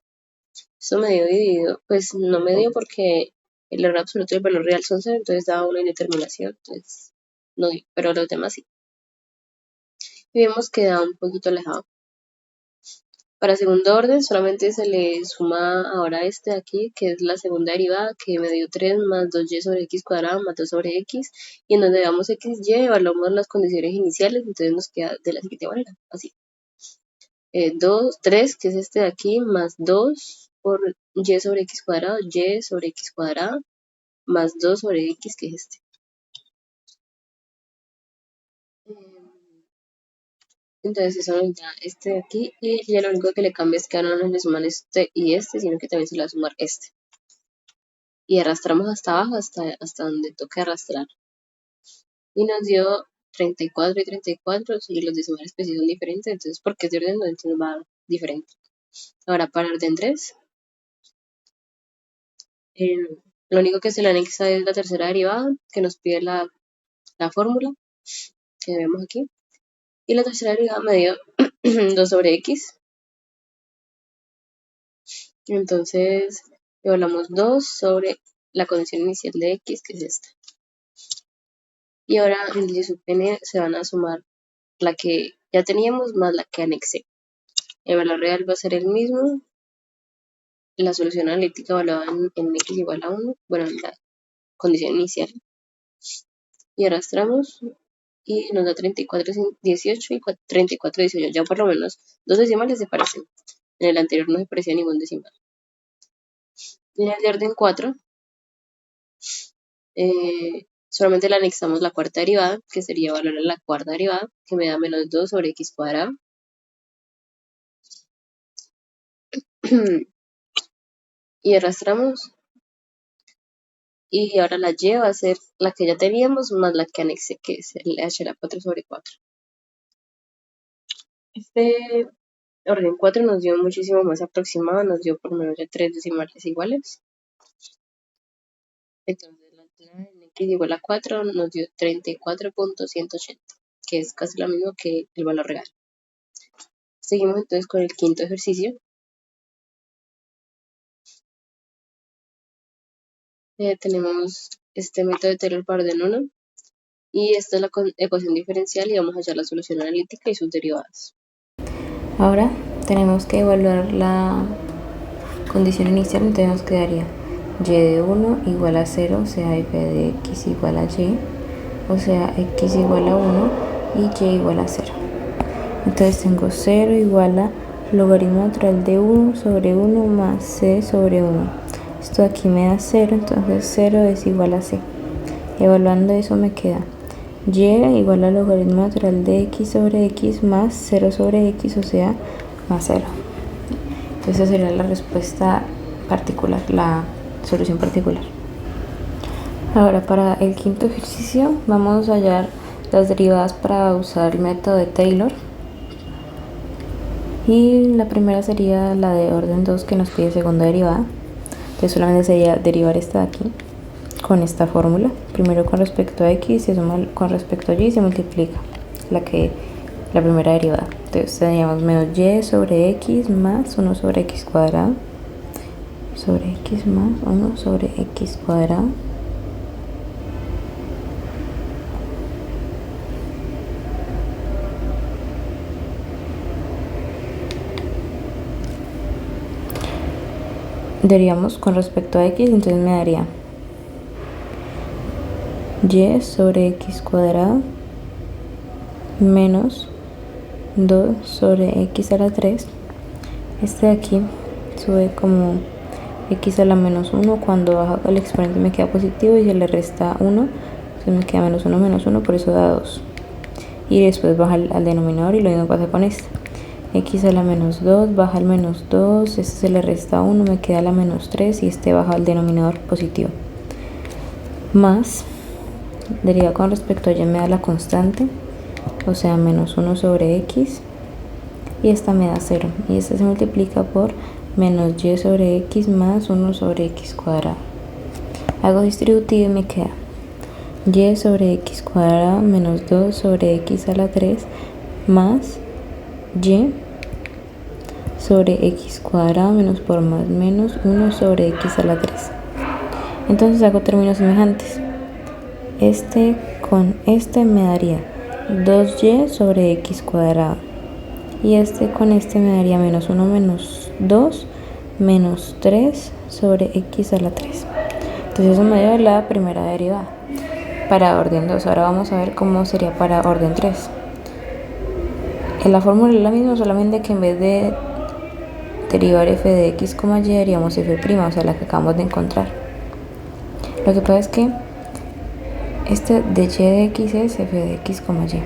Esto me dio dividido, pues no me dio porque el error absoluto y el valor real son 0, entonces daba una indeterminación, entonces no dio, pero los demás sí. Y vemos que da un poquito alejado. Para segundo orden solamente se le suma ahora este de aquí, que es la segunda derivada, que me dio 3 más 2y sobre x cuadrado más 2 sobre x, y en donde damos x, y, evaluamos las condiciones iniciales, entonces nos queda de la siguiente manera, así. 2, 3, que es este de aquí, más 2 por y sobre x cuadrado, y sobre x cuadrado, más 2 sobre x, que es este. Entonces eso nos da este de aquí, y ya lo único que le cambia es que ahora no se le suman este y este, sino que también se le va a sumar este. Y arrastramos hasta abajo, hasta donde toque arrastrar. Y nos dio 34 y 34, y los decimales pues sí son diferentes, entonces porque es de orden 2, entonces va diferente. Ahora para orden 3, Lo único que se le anexa es la tercera derivada, que nos pide la fórmula que vemos aquí. Y la tercera derivada me dio 2 sobre x. Entonces, evaluamos 2 sobre la condición inicial de x, que es esta. Y ahora en y sub n se van a sumar la que ya teníamos más la que anexé. El valor real va a ser el mismo. La solución analítica evaluada en x igual a 1, bueno, en la condición inicial. Y arrastramos y nos da 34,18 y 34,18. Ya por lo menos dos decimales se parecen. En el anterior no se parecía ningún decimal. Y en el de orden 4, solamente le anexamos la cuarta derivada, que sería evaluar la cuarta derivada, que me da menos 2 sobre x cuadrado. Y arrastramos. Y ahora la y va a ser la que ya teníamos más la que anexé, que es el h a la 4 sobre 4. Este orden 4 nos dio muchísimo más aproximado, nos dio por menos de 3 decimales iguales. Entonces la en x igual a 4 nos dio 34,180, que es casi lo mismo que el valor real. Seguimos entonces con el quinto ejercicio. Tenemos este método de Taylor para orden 1 y esta es la ecuación diferencial y vamos a hallar la solución analítica y sus derivadas. Ahora tenemos que evaluar la condición inicial, entonces nos quedaría y de 1 igual a 0, o sea f de x igual a y, o sea x igual a 1 y y igual a 0. Entonces tengo 0 igual a logaritmo natural de 1 sobre 1 más c sobre 1. Esto de aquí me da 0, entonces 0 es igual a c. Evaluando eso me queda y igual a logaritmo natural de x sobre x más 0 sobre x, o sea, más 0. Entonces esa sería la respuesta particular, la solución particular. Ahora para el quinto ejercicio vamos a hallar las derivadas para usar el método de Taylor. Y la primera sería la de orden 2, que nos pide segunda derivada. Entonces solamente sería derivar esta de aquí con esta fórmula. Primero con respecto a x se suma con respecto a y y se multiplica la primera derivada. Entonces tendríamos menos y sobre x más 1 sobre x cuadrado sobre x más 1 sobre x cuadrado derivamos con respecto a x, entonces me daría y sobre x cuadrado menos 2 sobre x a la 3. Este de aquí sube como x a la menos 1, cuando baja el exponente me queda positivo y se le resta 1, entonces me queda menos 1, por eso da 2. Y después baja al denominador y lo mismo pasa con este. X a la menos 2 baja al menos 2, este se le resta 1, me queda la menos 3 y este baja al denominador positivo. Más, deriva con respecto a y me da la constante, o sea menos 1 sobre x, y esta me da 0, y esta se multiplica por menos y sobre x más 1 sobre x cuadrado. Hago distributivo y me queda y sobre x cuadrado menos 2 sobre x a la 3 más y sobre x cuadrado menos por más menos 1 sobre x a la 3. Entonces hago términos semejantes. Este con este me daría 2y sobre x cuadrado. Y este con este me daría menos 1 menos 2 menos 3 sobre x a la 3. Entonces eso me dio la primera derivada para orden 2. Ahora vamos a ver cómo sería para orden 3. La fórmula es la misma, solamente que en vez de derivar f de x, y haríamos f', o sea la que acabamos de encontrar. Lo que pasa es que este de y de x es f de x, y.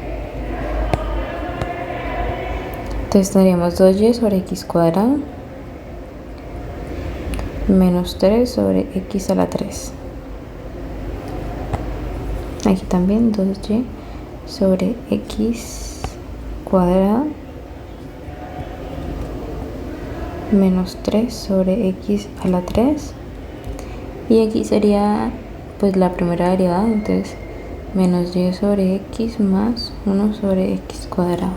Entonces tendríamos 2y sobre x cuadrado menos 3 sobre x a la 3. Aquí también 2y sobre x cuadrado menos 3 sobre x a la 3. Y aquí sería pues la primera derivada, entonces menos y sobre x más 1 sobre x cuadrado.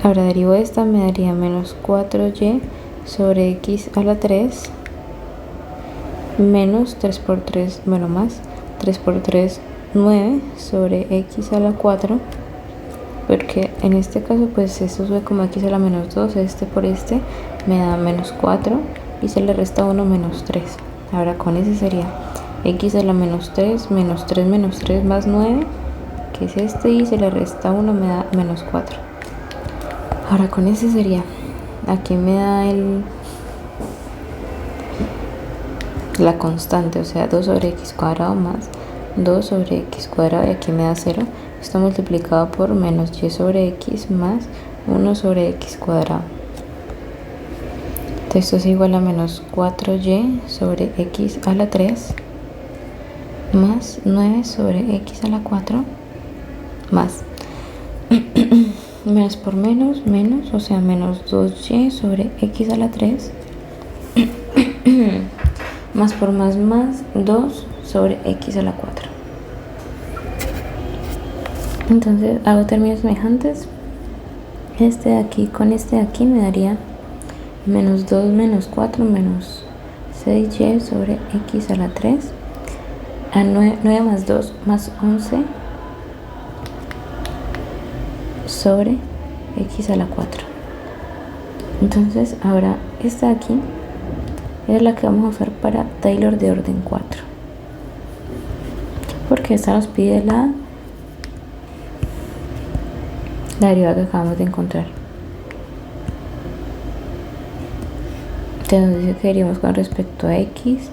Ahora derivo esta, me daría menos 4y sobre x a la 3 menos 3 por 3, bueno, más 3 por 3, 9 sobre x a la 4, porque en este caso pues esto sube como x a la menos 2, este por este me da menos 4 y se le resta 1 menos 3. Ahora con ese sería x a la menos 3 menos 3 menos 3 más 9, que es este, y se le resta 1, me da menos 4. Ahora con ese sería, aquí me da la constante, o sea 2 sobre x cuadrado más 2 sobre x cuadrado, y aquí me da 0. Esto multiplicado por menos y sobre x más 1 sobre x cuadrado. Entonces esto es igual a menos 4y sobre x a la 3 más 9 sobre x a la 4 más menos por menos, menos, o sea menos 2y sobre x a la 3 más por más 2 sobre x a la 4. Entonces hago términos semejantes. Este de aquí con este de aquí me daría menos 2 menos 4 menos 6y sobre x a la 3 a 9 más 2 más 11 sobre x a la 4. Entonces ahora esta de aquí es la que vamos a usar para Taylor de orden 4, porque esta nos pide la derivada que acabamos de encontrar. Entonces nos dice que haríamos con respecto a x,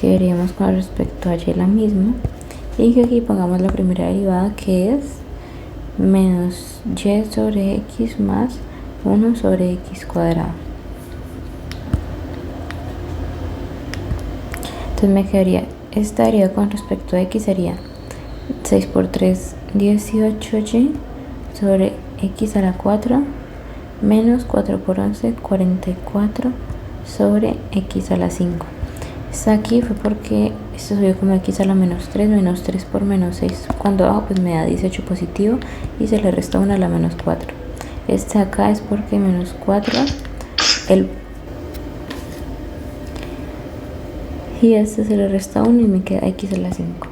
que haríamos con respecto a y la misma, y que aquí pongamos la primera derivada, que es menos y sobre x más 1 sobre x cuadrado. Entonces me quedaría, esta derivada con respecto a x sería 6 por 3, 18y sobre x a la 4 menos 4 por 11, 44 sobre x a la 5. Esta aquí fue porque esto subió como x a la menos 3, menos 3 por menos 6. Cuando bajo pues me da 18 positivo y se le resta 1 a la menos 4. Este acá es porque menos 4, y este se le resta 1 y me queda x a la 5.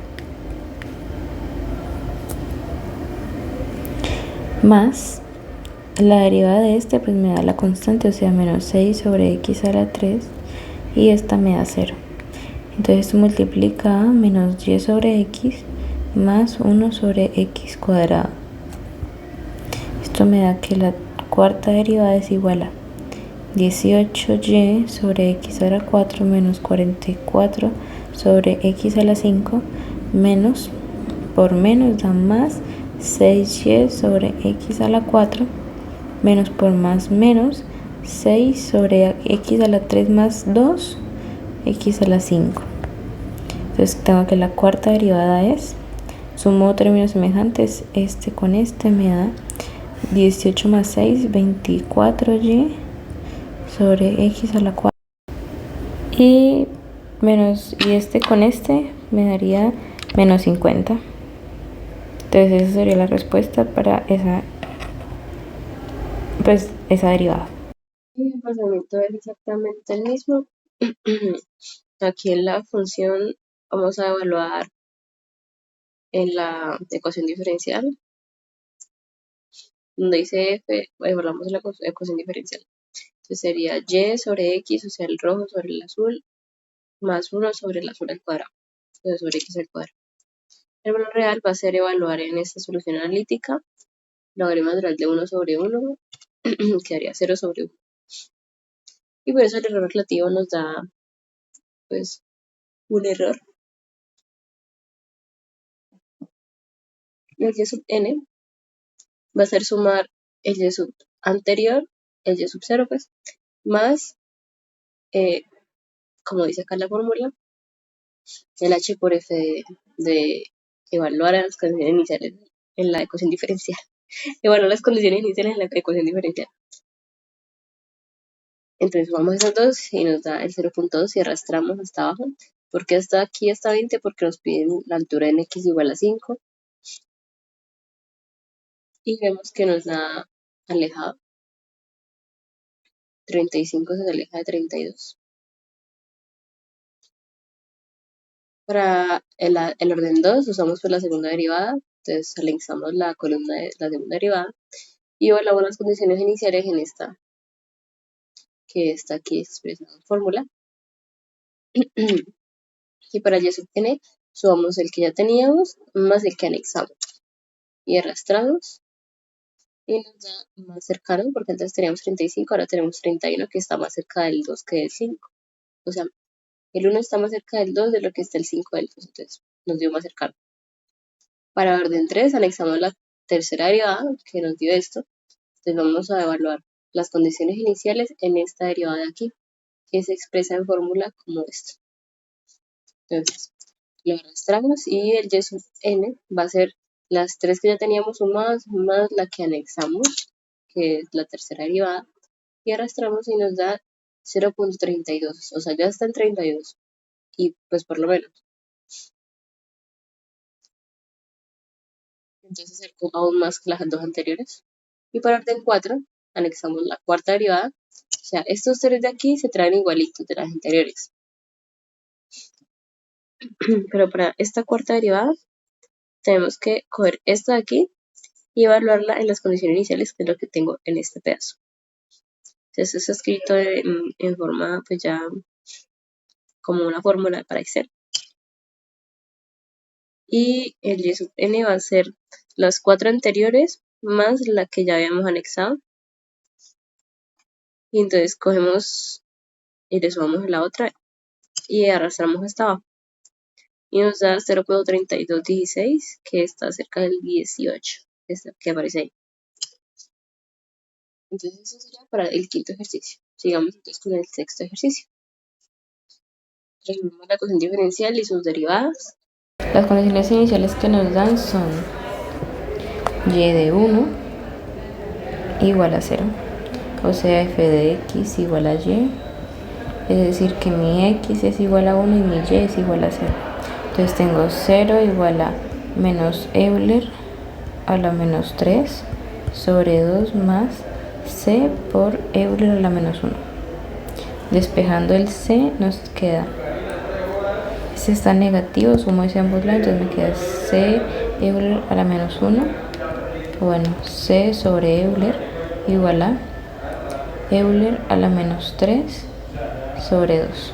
Más la derivada de este pues me da la constante, o sea menos 6 sobre x a la 3, y esta me da 0. Entonces esto multiplica menos y sobre x más 1 sobre x cuadrado. Esto me da que la cuarta derivada es igual a 18y sobre x a la 4 menos 44 sobre x a la 5 menos por menos da más 6y sobre x a la 4 menos por más menos 6 sobre x a la 3 más 2 x a la 5. Entonces tengo que la cuarta derivada es, sumo términos semejantes, este con este me da 18 más 6, 24y sobre x a la 4, y este con este me daría menos 50. Entonces esa sería la respuesta para esa derivada. Y el procedimiento es exactamente el mismo. Aquí en la función vamos a evaluar en la ecuación diferencial, donde dice f, evaluamos la ecuación diferencial. Entonces sería y sobre x, o sea, el rojo sobre el azul, más 1 sobre el azul al cuadrado, entonces sobre x al cuadrado. El valor real va a ser evaluar en esta solución analítica logaritmo natural de 1 sobre 1, quedaría 0 sobre 1. Y por eso el error relativo nos da pues un error. El y sub n va a ser sumar el y sub anterior, el y sub 0 pues, más, como dice acá la fórmula, el h por f de evaluar a las condiciones iniciales en la ecuación diferencial. Evaluar las condiciones iniciales en la ecuación diferencial. Entonces sumamos esas dos y nos da el 0.2 y arrastramos hasta abajo. Porque hasta aquí hasta 20, porque nos piden la altura en x igual a 5. Y vemos que nos da alejado. 35 se aleja de 32. Para el orden 2 usamos pues la segunda derivada. Entonces anexamos la columna de la segunda derivada. Y evaluamos las condiciones iniciales en esta, que está aquí expresada en fórmula. Y para y sub n sumamos el que ya teníamos más el que anexamos. Y arrastramos. Y nos da más cercano, porque antes teníamos 35, ahora tenemos 31, que está más cerca del 2 que del 5. O sea, el 1 está más cerca del 2 de lo que está el 5 del 2, entonces nos dio más cercano. Para orden 3 anexamos la tercera derivada, que nos dio esto. Entonces vamos a evaluar las condiciones iniciales en esta derivada de aquí, que se expresa en fórmula como esto. Entonces, lo arrastramos y el y sub n va a ser las tres que ya teníamos sumadas más la que anexamos, que es la tercera derivada, y arrastramos y nos da 0.32, o sea, ya está en 32, y pues por lo menos. Entonces acercó aún más que las dos anteriores. Y para orden 4, anexamos la cuarta derivada, o sea, estos tres de aquí se traen igualitos de las anteriores. Pero para esta cuarta derivada, tenemos que coger esta de aquí y evaluarla en las condiciones iniciales, que es lo que tengo en este pedazo. Entonces, esto está escrito en forma, pues ya como una fórmula para Excel. Y el y sub n va a ser las cuatro anteriores más la que ya habíamos anexado. Y entonces cogemos y le sumamos la otra y arrastramos hasta abajo. Y nos da 0.3216, que está cerca del 18, que aparece ahí. Entonces eso sería para el quinto ejercicio. Sigamos entonces con el sexto ejercicio. Resolvemos la ecuación diferencial y sus derivadas. Las condiciones iniciales que nos dan son y de 1 igual a 0, o sea f de x igual a y, es decir que mi x es igual a 1 y mi y es igual a 0. Entonces tengo 0 igual a menos Euler a la menos 3 sobre 2 más c por Euler a la menos 1. Despejando el c nos queda, este está negativo, sumo ese a ambos lados, entonces me queda c Euler a la menos 1, bueno, c sobre Euler igual a Euler a la menos 3 sobre 2.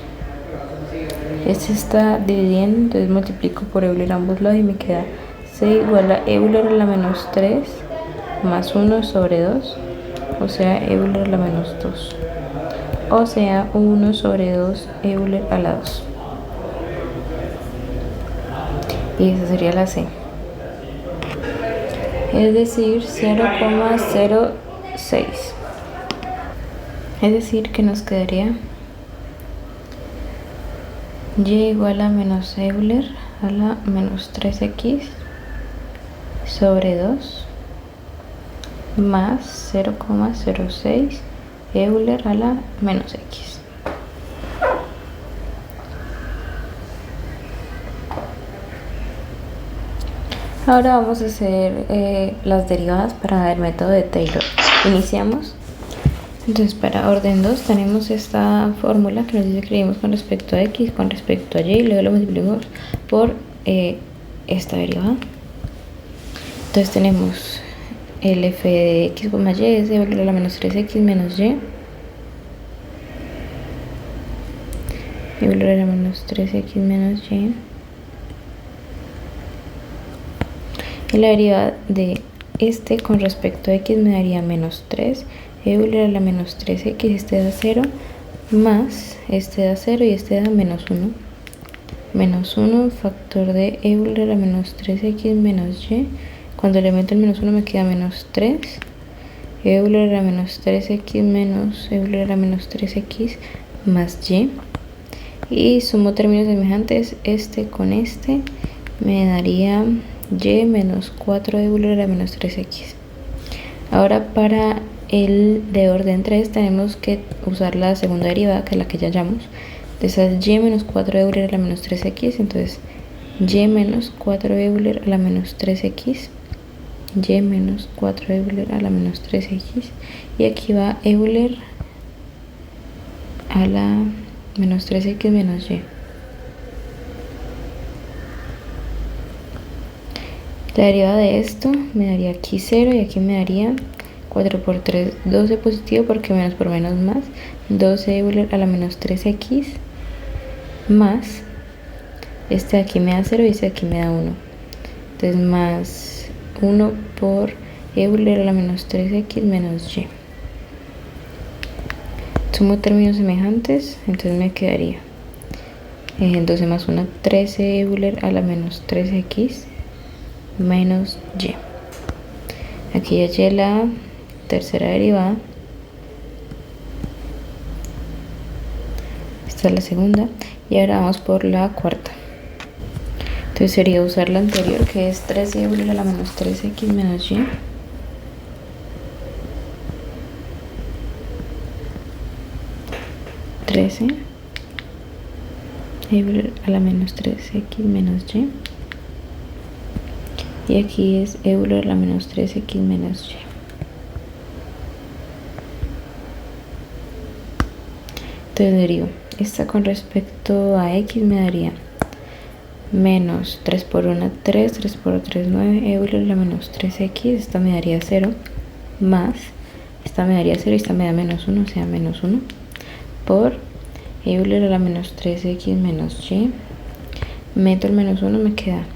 Este está dividiendo, entonces multiplico por Euler a ambos lados y me queda c igual a Euler a la menos 3 más 1 sobre 2, o sea Euler a la menos 2, o sea 1 sobre 2 Euler a la 2. Y esa sería la c, es decir 0,06. Es decir que nos quedaría y igual a menos Euler a la menos 3x sobre 2 más 0,06 Euler a la menos x. Ahora vamos a hacer las derivadas para el método de Taylor. Iniciamos. Entonces para orden 2 tenemos esta fórmula que nos dice que dividimos con respecto a x, con respecto a y, y luego lo multiplicamos por esta derivada. Entonces tenemos el f de x más y es igual a la menos 3x menos y. Igual a la menos 3x menos y. Y la derivada de este con respecto a x me daría menos 3 Euler a la menos 3x, este da 0, más este da 0 y este da menos 1. Menos 1 factor de Euler a la menos 3x menos y. Cuando le meto el menos 1 me queda menos 3. Euler a la menos 3x menos Euler a la menos 3x más y. Y sumo términos semejantes, este con este me daría y menos 4 Euler a la menos 3x. Ahora para el de orden 3 tenemos que usar la segunda derivada, que es la que ya hallamos. Entonces y menos 4 Euler a la menos 3x, entonces y menos 4 Euler a la menos 3x, y menos 4 Euler a la menos 3x, y aquí va Euler a la menos 3x menos y. La derivada de esto me daría aquí 0 y aquí me daría 4 por 3, 12 positivo porque menos por menos más, 12 Euler a la menos 3x más, este de aquí me da 0 y este de aquí me da 1. Entonces más 1 por Euler a la menos 3x menos y. Sumo términos semejantes, entonces me quedaría 12 más 1, 13 Euler a la menos 3x menos y. Aquí ya hallé la tercera derivada. Esta es la segunda. Y ahora vamos por la cuarta. Entonces sería usar la anterior, que es 13 Euler a la menos 3x menos y. Euler a la menos 3x menos y. Y aquí es Euler a la menos 3x menos y. Entonces derivo. Esta con respecto a x me daría menos 3 por 1, 3, 3 por 3, 9, Euler a la menos 3x, esta me daría 0, más, esta me daría 0 y esta me da menos 1, o sea, menos 1, por Euler a la menos 3x menos y, meto el menos 1, me queda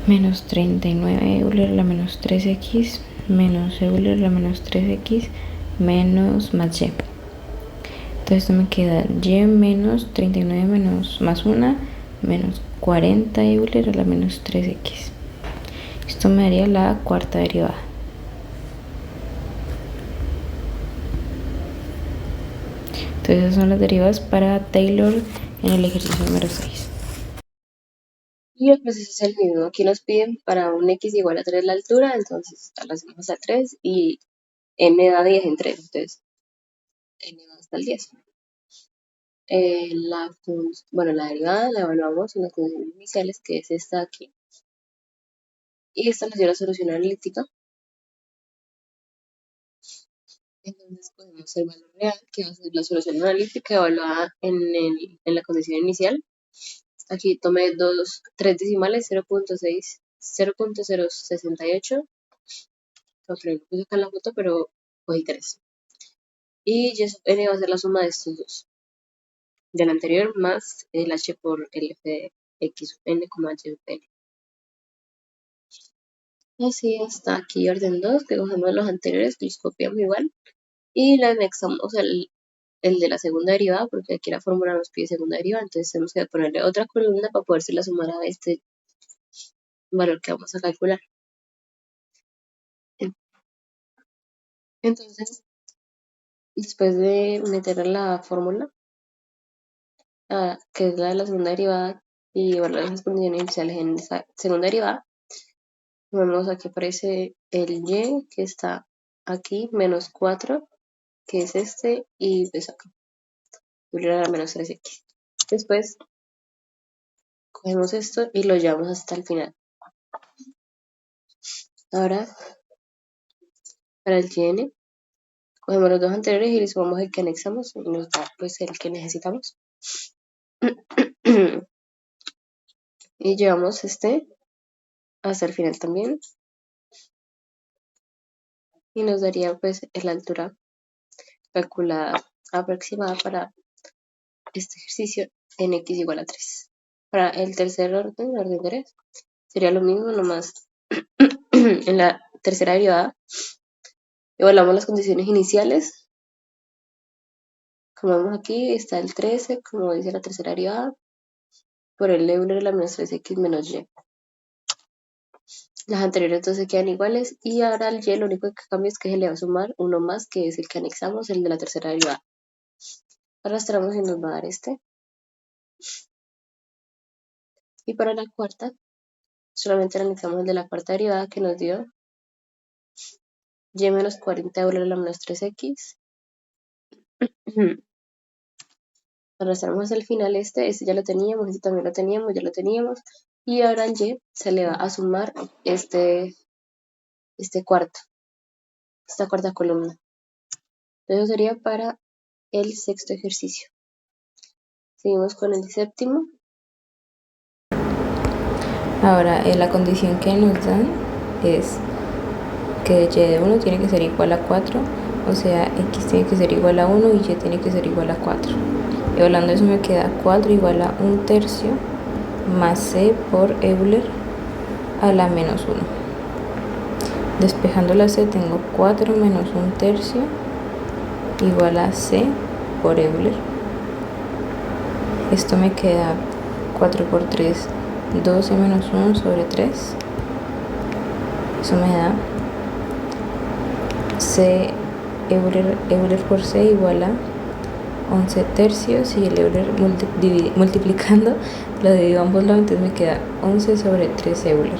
menos 39 Euler a la menos 3x menos Euler a la menos 3x menos más y. Entonces esto me queda y menos 39 menos más 1 menos 40 Euler a la menos 3x. Esto me daría la cuarta derivada. Entonces esas son las derivadas para Taylor en el ejercicio número 6. Y el proceso es el mismo. Aquí nos piden para un x igual a 3 la altura, entonces la hacemos a 3 y n da 10 en 3, entonces n va hasta el 10. La derivada la evaluamos en las condiciones iniciales, que es esta aquí. Y esta nos dio la solución analítica. Entonces podemos el valor real, que va a ser la solución analítica evaluada en la condición inicial. Aquí tomé tres decimales, 0.6, 0.068. No creo que puse acá en la foto, pero cogí 3. Y n va a ser la suma de estos dos. Del anterior más el h por el f de x n, h de n. Así hasta aquí orden 2, que cogemos los anteriores, los copiamos igual y le anexamos el de la segunda derivada, porque aquí la fórmula nos pide segunda derivada, entonces tenemos que ponerle otra columna para poderse la sumar a este valor que vamos a calcular. Entonces, después de meter la fórmula, que es la de la segunda derivada, y evaluar las condiciones iniciales en esa segunda derivada, vemos aquí aparece el y, que está aquí, menos 4, que es este, y pues acá, a menos 3x. Después, cogemos esto y lo llevamos hasta el final. Ahora, para el yn, cogemos los dos anteriores y le sumamos el que anexamos y nos da pues el que necesitamos. Y llevamos este hasta el final también. Y nos daría pues la altura calculada aproximada para este ejercicio en x igual a 3. Para el tercer orden 3, sería lo mismo, nomás en la tercera derivada evaluamos las condiciones iniciales. Como vemos aquí, está el 13, como dice la tercera derivada, por el Euler de la menos 3x menos y. Las anteriores dos se quedan iguales y ahora el y lo único que cambia es que se le va a sumar uno más, que es el que anexamos, el de la tercera derivada. Arrastramos y nos va a dar este. Y para la cuarta, solamente anexamos el de la cuarta derivada que nos dio y menos 40 Euler a la menos 3x. Arrastramos al final este ya lo teníamos, este también lo teníamos, ya lo teníamos. Y ahora al y se le va a sumar esta cuarta columna. Eso sería para el sexto ejercicio. Seguimos con el séptimo. Ahora, la condición que nos dan es que y de 1 tiene que ser igual a 4, o sea, x tiene que ser igual a 1 y y tiene que ser igual a 4. Y hablando de eso me queda 4 igual a 1/3 más c por Euler a la menos 1. Despejando la c tengo 4 menos 1/3 igual a c por Euler. Esto me queda 4 por 3, 12 menos 1 sobre 3. Eso me da c Euler por c igual a 11/3 y el Euler multiplicando lo divido a ambos lados, entonces me queda 11 sobre 3 Euler.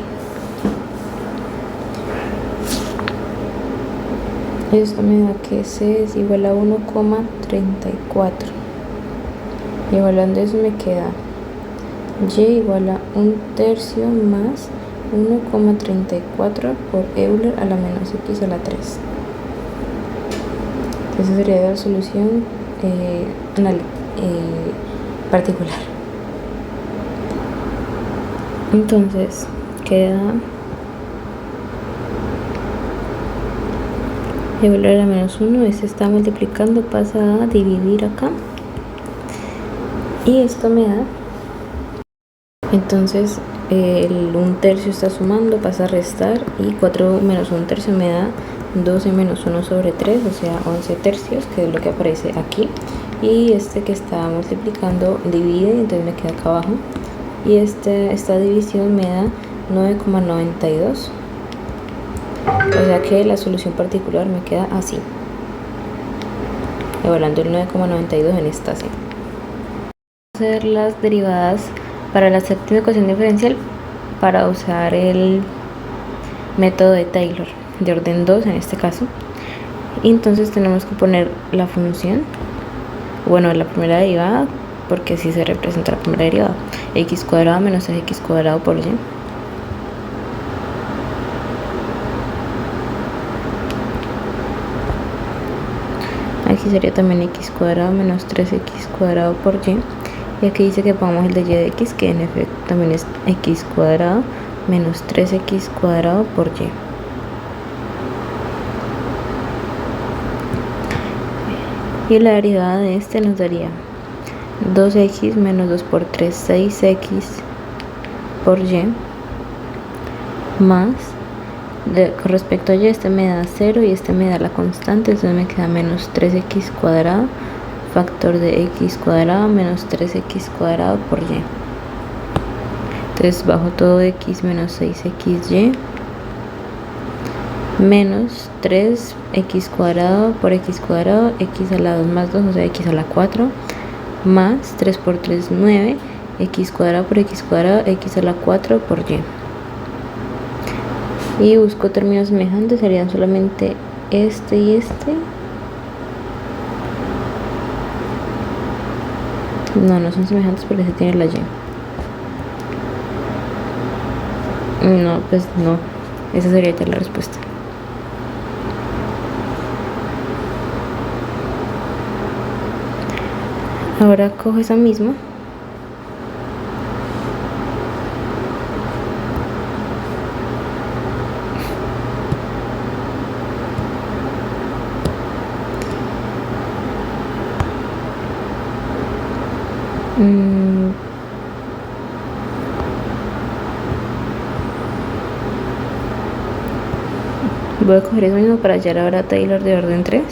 Esto me da que c es igual a 1,34. Y evaluando eso me queda y igual a 1/3 más 1,34 por Euler a la menos x a la 3. Esa sería la solución particular. Entonces queda Euler a la menos 1, este está multiplicando, pasa a dividir acá. Y esto me da, entonces el 1/3 está sumando, pasa a restar, y 4 menos 1/3 me da 12 menos 1 sobre 3, o sea 11/3, que es lo que aparece aquí. Y este que está multiplicando divide, entonces me queda acá abajo. Y esta división me da 9,92. O sea que la solución particular me queda así, evaluando el 9,92 en esta C. Hacer las derivadas para la séptima ecuación diferencial para usar el método de Taylor de orden 2 en este caso. Y entonces tenemos que poner la función, bueno, la primera derivada, porque así se representa la primera derivada, x cuadrado menos 3x cuadrado por y. Aquí sería también x cuadrado menos 3x cuadrado por y. Y aquí dice que pongamos el de y de x, que en efecto también es x cuadrado menos 3x cuadrado por y. Y la derivada de este nos daría 2x menos 2 por 3, 6x por y, más, con respecto a y, este me da 0 y este me da la constante, entonces me queda menos 3x cuadrado, factor de x cuadrado menos 3x cuadrado por y. Entonces bajo todo x menos 6xy menos 3x cuadrado por x cuadrado, x a la 2 más 2, o sea x a la 4, más 3 por 3, 9, x cuadrado por x cuadrado, x a la 4 por y. Y busco términos semejantes, serían solamente este y este. No son semejantes porque se tiene la y. No, pues no. Esa sería ya la respuesta. Ahora cojo esa misma. Voy a coger eso mismo para hallar ahora Taylor de orden 3.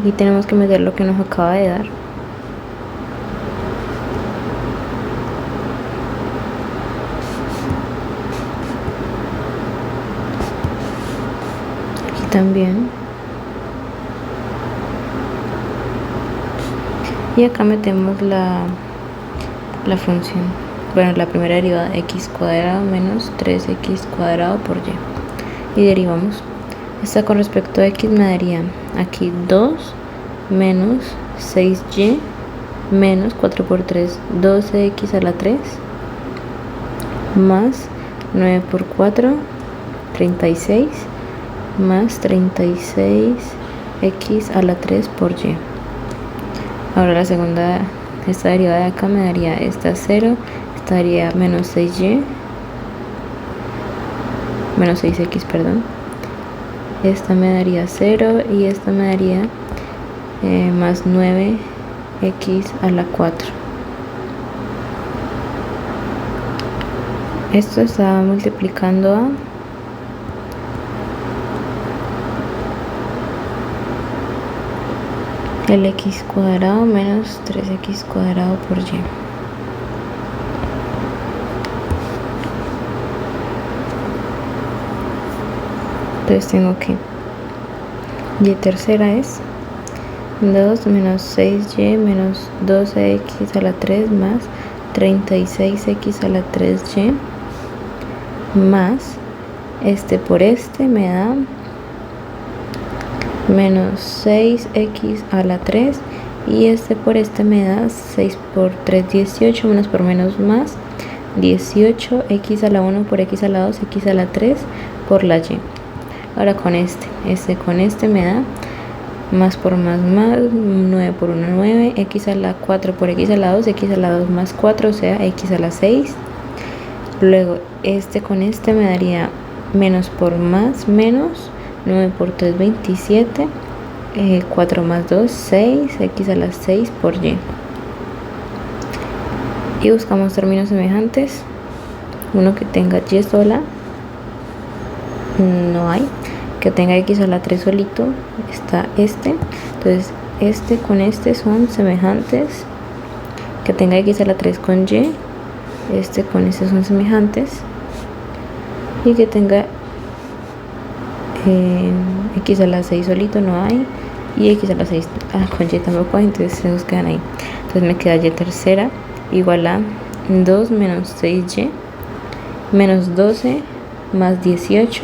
Aquí tenemos que meter lo que nos acaba de dar. también. Y acá metemos la función, bueno, la primera derivada, x cuadrado menos 3x cuadrado por y. Y derivamos. Esta con respecto a x me daría aquí 2 menos 6y menos 4 por 3, 12x a la 3, más 9 por 4, 36, más 36x a la 3 por y. Ahora la segunda, esta derivada de acá me daría esta 0, esta daría menos 6y, menos 6x, perdón. Esta me daría 0 y esta me daría más 9x a la 4. Esto está multiplicando a el x cuadrado menos 3x cuadrado por y. Entonces tengo que y tercera es 2 menos 6y menos 12x a la 3 más 36x a la 3y más este por este me da menos 6x a la 3 y este por este me da 6 por 3, 18, menos por menos más 18x a la 1 por x a la 2, x a la 3 por la y. Ahora con este me da más por más, 9 por 1, 9, x a la 4 por x a la 2, x a la 2 más 4, o sea, x a la 6. Luego con este me daría menos por más, menos, 9 por 3, 27, 4 más 2, 6, x a la 6 por y. Y buscamos términos semejantes, uno que tenga y sola, no hay. Que tenga x a la 3 solito, está entonces con este son semejantes. Que tenga x a la 3 con y, con este son semejantes. Y que tenga x a la 6 solito no hay, y x a la 6 con y tampoco hay, entonces se nos quedan ahí. Entonces me queda y tercera igual a 2 menos 6y menos 12 más 18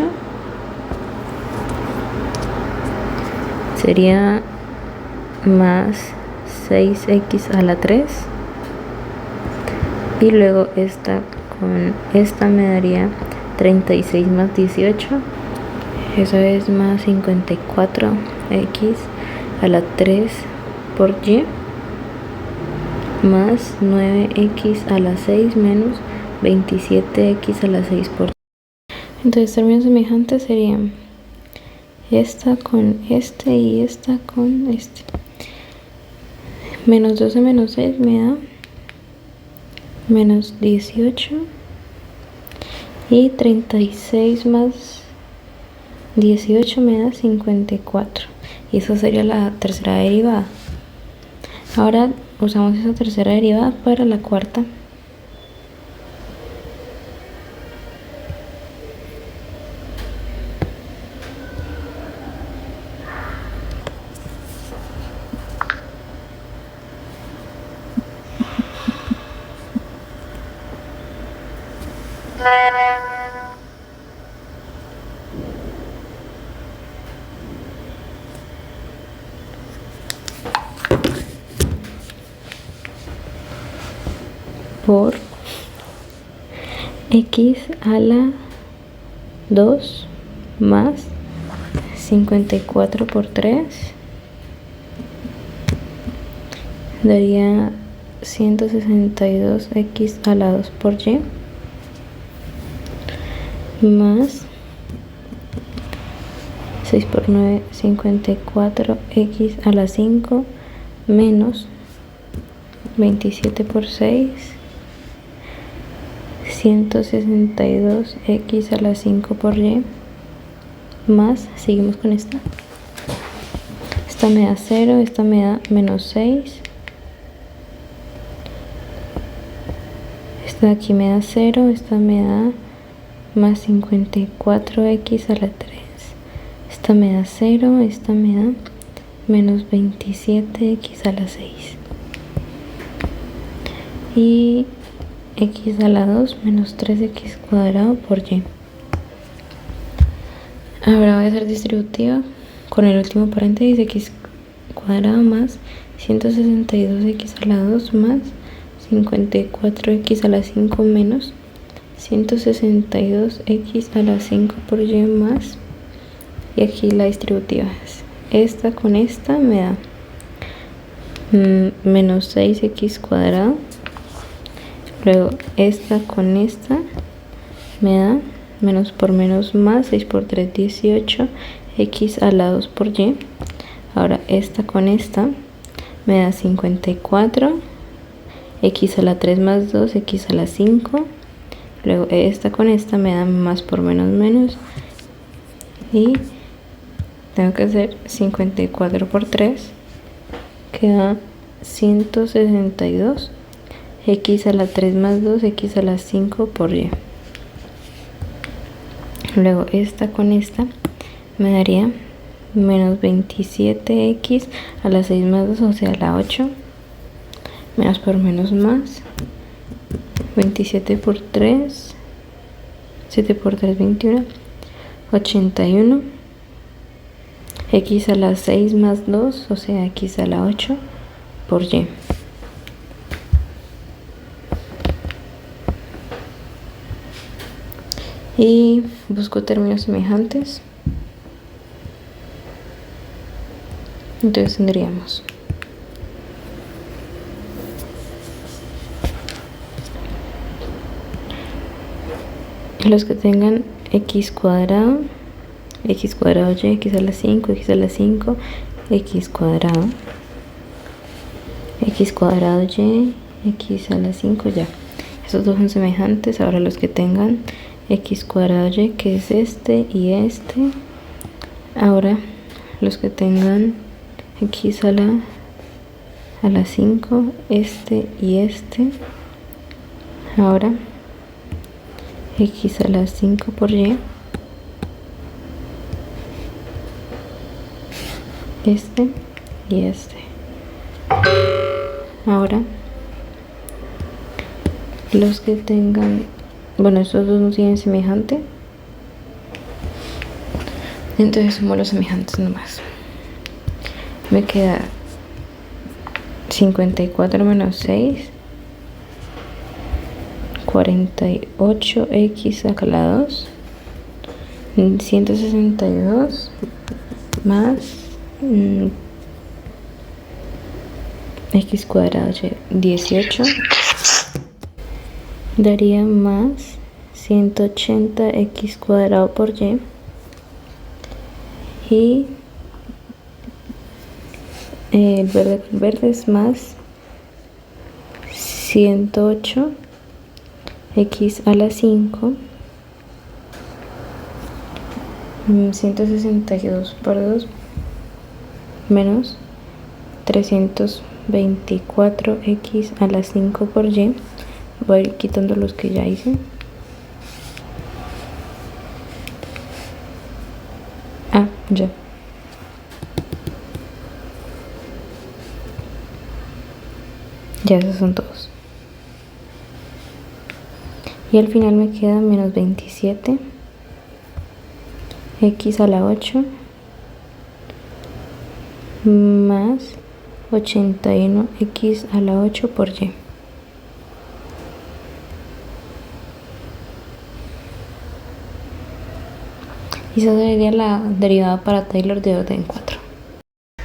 sería más 6x a la 3, y luego esta con esta me daría 36 más 18, eso es más 54x a la 3 por y más 9x a la 6 menos 27x a la 6 por y. Entonces términos semejantes serían esta con este y esta con este. Menos 12 menos 6 me da menos 18, y 36 más 18 me da 54, y eso sería la tercera derivada. Ahora usamos esa tercera derivada para la cuarta. Por x a la 2 más 54 por 3 daría 162x a la 2 por y más 6 por 9, 54x a la 5 menos 27 por 6, 162x a la 5 por y más, seguimos con esta me da 0, esta me da menos 6, esta de aquí me da 0, esta me da más 54x a la 3, esta esta me da 0, esta me da menos 27x a la 6. Y x a la 2 menos 3x cuadrado por y. Ahora voy a hacer distributiva con el último paréntesis, x cuadrado más 162x a la 2 más 54x a la 5 menos 162x a la 5 por y más, y aquí la distributiva es esta con esta me da menos 6x cuadrado, luego esta con esta me da menos por menos más, 6 por 3, 18, x a la 2 por y. Ahora esta con esta me da 54, x a la 3 más 2, x a la 5. Luego esta con esta me da más por menos, y tengo que hacer 54 por 3, que da 162, x a la 3 más 2, x a la 5 por y. Luego esta con esta me daría menos 27x a la 6 más 2, o sea, a la 8, menos por menos más, 27 por 3, 7 por 3, 21, 81, x a la 6 más 2, o sea, x a la 8 por y. Y busco términos semejantes. Entonces tendríamos los que tengan x cuadrado y, x a la 5, x a la 5, x cuadrado y, x a la 5, ya. Estos dos son semejantes. Ahora los que tengan x cuadrado y, que es este y este. Ahora los que tengan x a la 5, este y este. Ahora x a la 5 por y, este y este. Ahora los que tengan, bueno, estos dos no tienen semejante, entonces sumo los semejantes nomás. Me queda 54 menos 6, 48x a la 2, 162 más x cuadrado y 18 daría más 180x cuadrado por y, y el verde con verde es más 108 x a la 5, 162 por 2 menos 324x a la 5 por y. Voy a ir quitando los que ya hice. Ya. Ya esos son todos. Y al final me queda menos 27 x a la 8 más 81 x a la 8 por y. Y esa sería la derivada para Taylor de orden 4.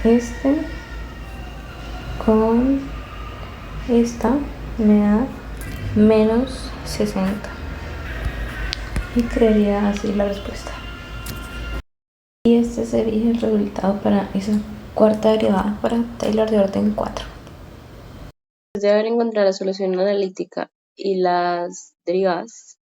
Este con esta me da menos 60. Y crearía así la respuesta. Y este sería el resultado para esa cuarta derivada para Taylor de orden 4. Después de haber encontrado la solución analítica y las derivadas,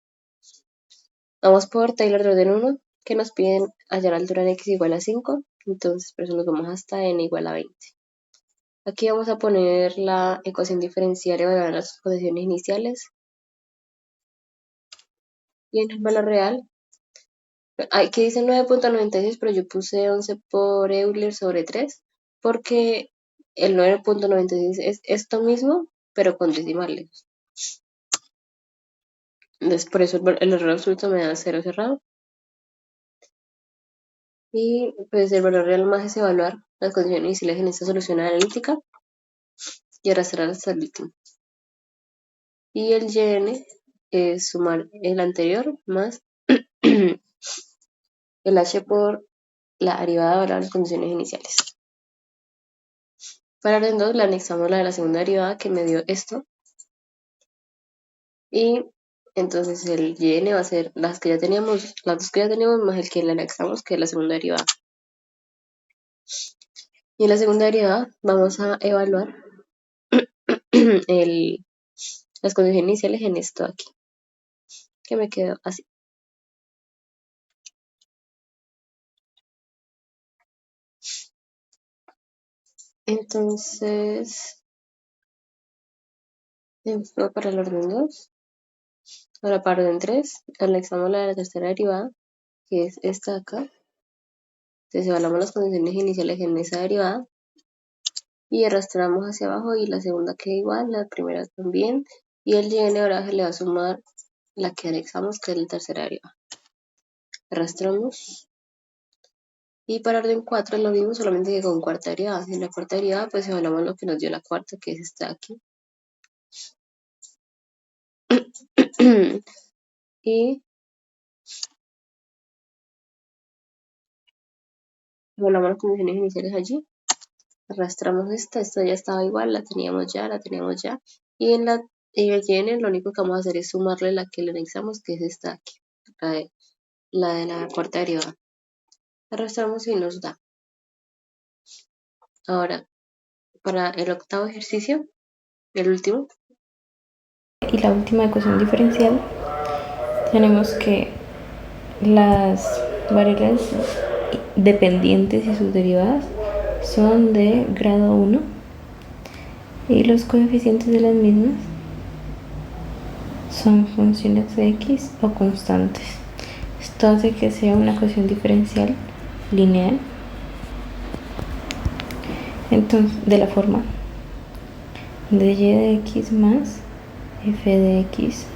vamos por Taylor de orden 1, que nos piden hallar altura en x igual a 5, entonces por eso nos vamos hasta n igual a 20. Aquí vamos a poner la ecuación diferencial evaluar las posiciones iniciales, y en el valor real Aquí dice 9.96, pero yo puse 11 por Euler sobre 3, porque el 9.96 es esto mismo, pero con decimales. Entonces, por eso el error absoluto me da 0 cerrado. Y pues el valor real más es evaluar las condiciones iniciales en esta solución analítica y arrastrar hasta el último. Y el yn es sumar el anterior más el h por la derivada de evaluar las condiciones iniciales. Para orden 2 le anexamos la de la segunda derivada que me dio esto. Y entonces el yn va a ser las que ya teníamos, las dos que ya teníamos más el que le anexamos, que es la segunda derivada. Y en la segunda derivada vamos a evaluar las condiciones iniciales en esto aquí, que me quedó así. Entonces, esto para el orden 2. Ahora para orden 3, anexamos la de la tercera derivada, que es esta de acá. Entonces evaluamos las condiciones iniciales en esa derivada y arrastramos hacia abajo y la segunda queda igual, la primera también. Y el yn ahora se le va a sumar la que anexamos, que es la tercera derivada. Arrastramos. Y para orden 4 es lo mismo, solamente que con cuarta derivada. En la cuarta derivada pues evaluamos lo que nos dio la cuarta, que es esta de aquí. Y evaluamos las condiciones iniciales allí. Arrastramos esta ya estaba igual, la teníamos ya. Y en el yn lo único que vamos a hacer es sumarle la que le anexamos, que es esta de aquí, la de la cuarta derivada. Arrastramos y nos da. Ahora, para el octavo ejercicio, el último. Y la última ecuación diferencial, tenemos que las variables dependientes y sus derivadas son de grado 1 y los coeficientes de las mismas son funciones de x o constantes. Esto hace que sea una ecuación diferencial lineal. Entonces, de la forma de y de x más f de x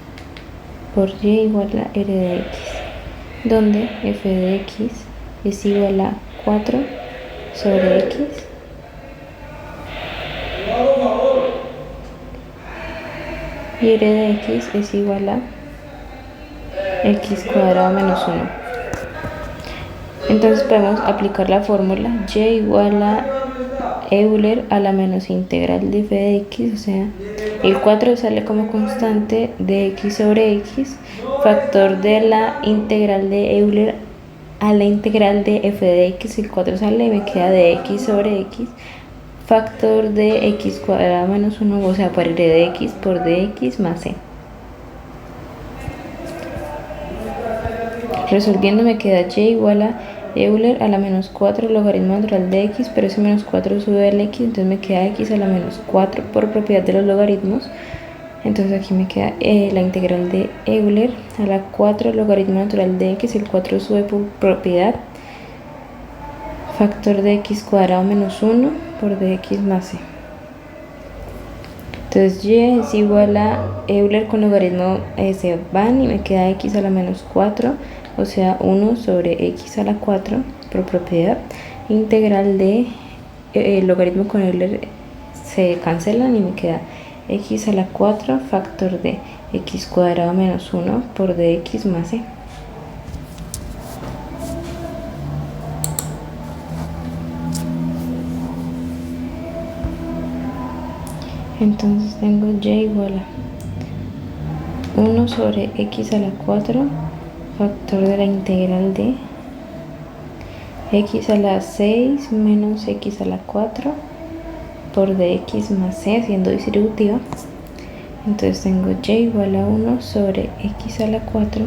por y igual a r de x, donde f de x es igual a 4 sobre x y r de x es igual a x cuadrado menos 1. Entonces podemos aplicar la fórmula y igual a Euler a la menos integral de f de x, o sea, el 4 sale como constante de x sobre x, factor de la integral de Euler a la integral de f de x, el 4 sale y me queda de x sobre x, factor de x cuadrado menos 1, o sea, por r de x por dx más c. Resolviendo me queda y igual a Euler a la menos 4 logaritmo natural de x, pero ese menos 4 sube al x, entonces me queda x a la menos 4 por propiedad de los logaritmos. Entonces aquí me queda la integral de Euler a la 4 logaritmo natural de x, el 4 sube por propiedad, factor de x cuadrado menos 1 por dx más c. Entonces y es igual a Euler con logaritmo se van y me queda x a la menos 4, o sea 1 sobre x a la 4 por propiedad, integral de logaritmo con Euler se cancelan y me queda x a la 4 factor de x cuadrado menos 1 por dx más c. Entonces tengo y igual a 1 sobre x a la 4 factor de la integral de x a la 6 menos x a la 4 por dx más c haciendo distributiva. Entonces tengo y igual a 1 sobre x a la 4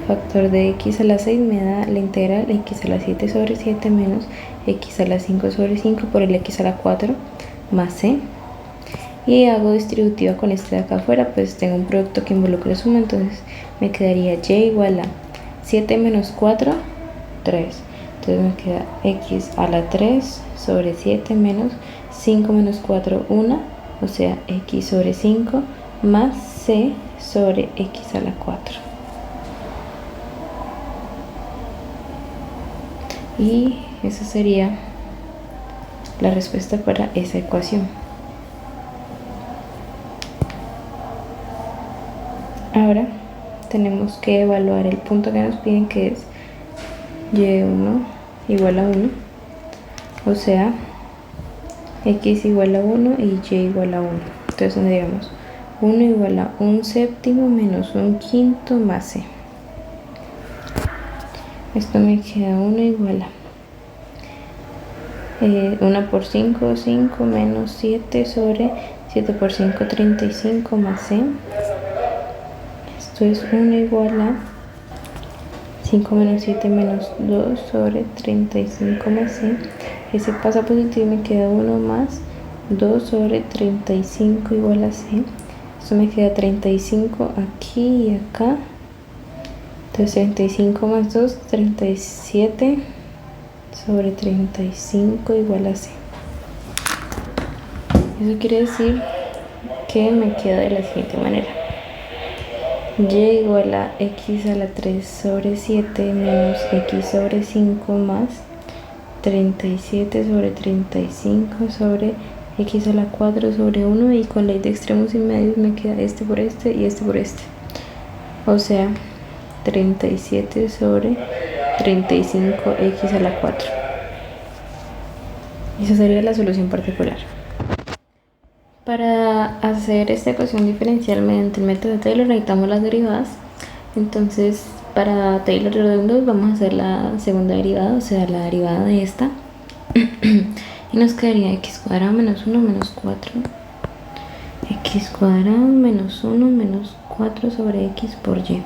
factor de x a la 6 me da la integral x a la 7 sobre 7 menos x a la 5 sobre 5 por el x a la 4 más c. Y hago distributiva con este de acá afuera, pues tengo un producto que involucra suma, entonces me quedaría y igual a 7 menos 4, 3. Entonces me queda x a la 3 sobre 7 menos 5 menos 4, 1. O sea, x sobre 5 más c sobre x a la 4. Y esa sería la respuesta para esa ecuación. Ahora tenemos que evaluar el punto que nos piden, que es y1 igual a 1, o sea, x igual a 1 y y igual a 1. Entonces tendríamos 1 igual a 1/7 menos 1/5 más c. Esto me queda 1 igual a 1 por 5, 5 menos 7 sobre 7 por 5, 35 más c. Esto es 1 igual a 5 menos 7 menos 2 sobre 35 más c. Ese pasa positivo y me queda 1 más 2 sobre 35 igual a c. Esto me queda 35 aquí y acá. Entonces 35 más 2, 37 sobre 35 igual a c. Eso quiere decir que me queda de la siguiente manera: y igual a x a la 3 sobre 7 menos x sobre 5 más 37 sobre 35 sobre x a la 4 sobre 1, y con ley de extremos y medios me queda este por este y este por este. O sea, 37 sobre 35x a la 4. Esa sería la solución particular. Para hacer esta ecuación diferencial mediante el método de Taylor necesitamos las derivadas. Entonces, para Taylor redondos vamos a hacer la segunda derivada, o sea, la derivada de esta. Y nos quedaría x cuadrado menos 1 menos 4. X cuadrado menos 1 menos 4 sobre x por y.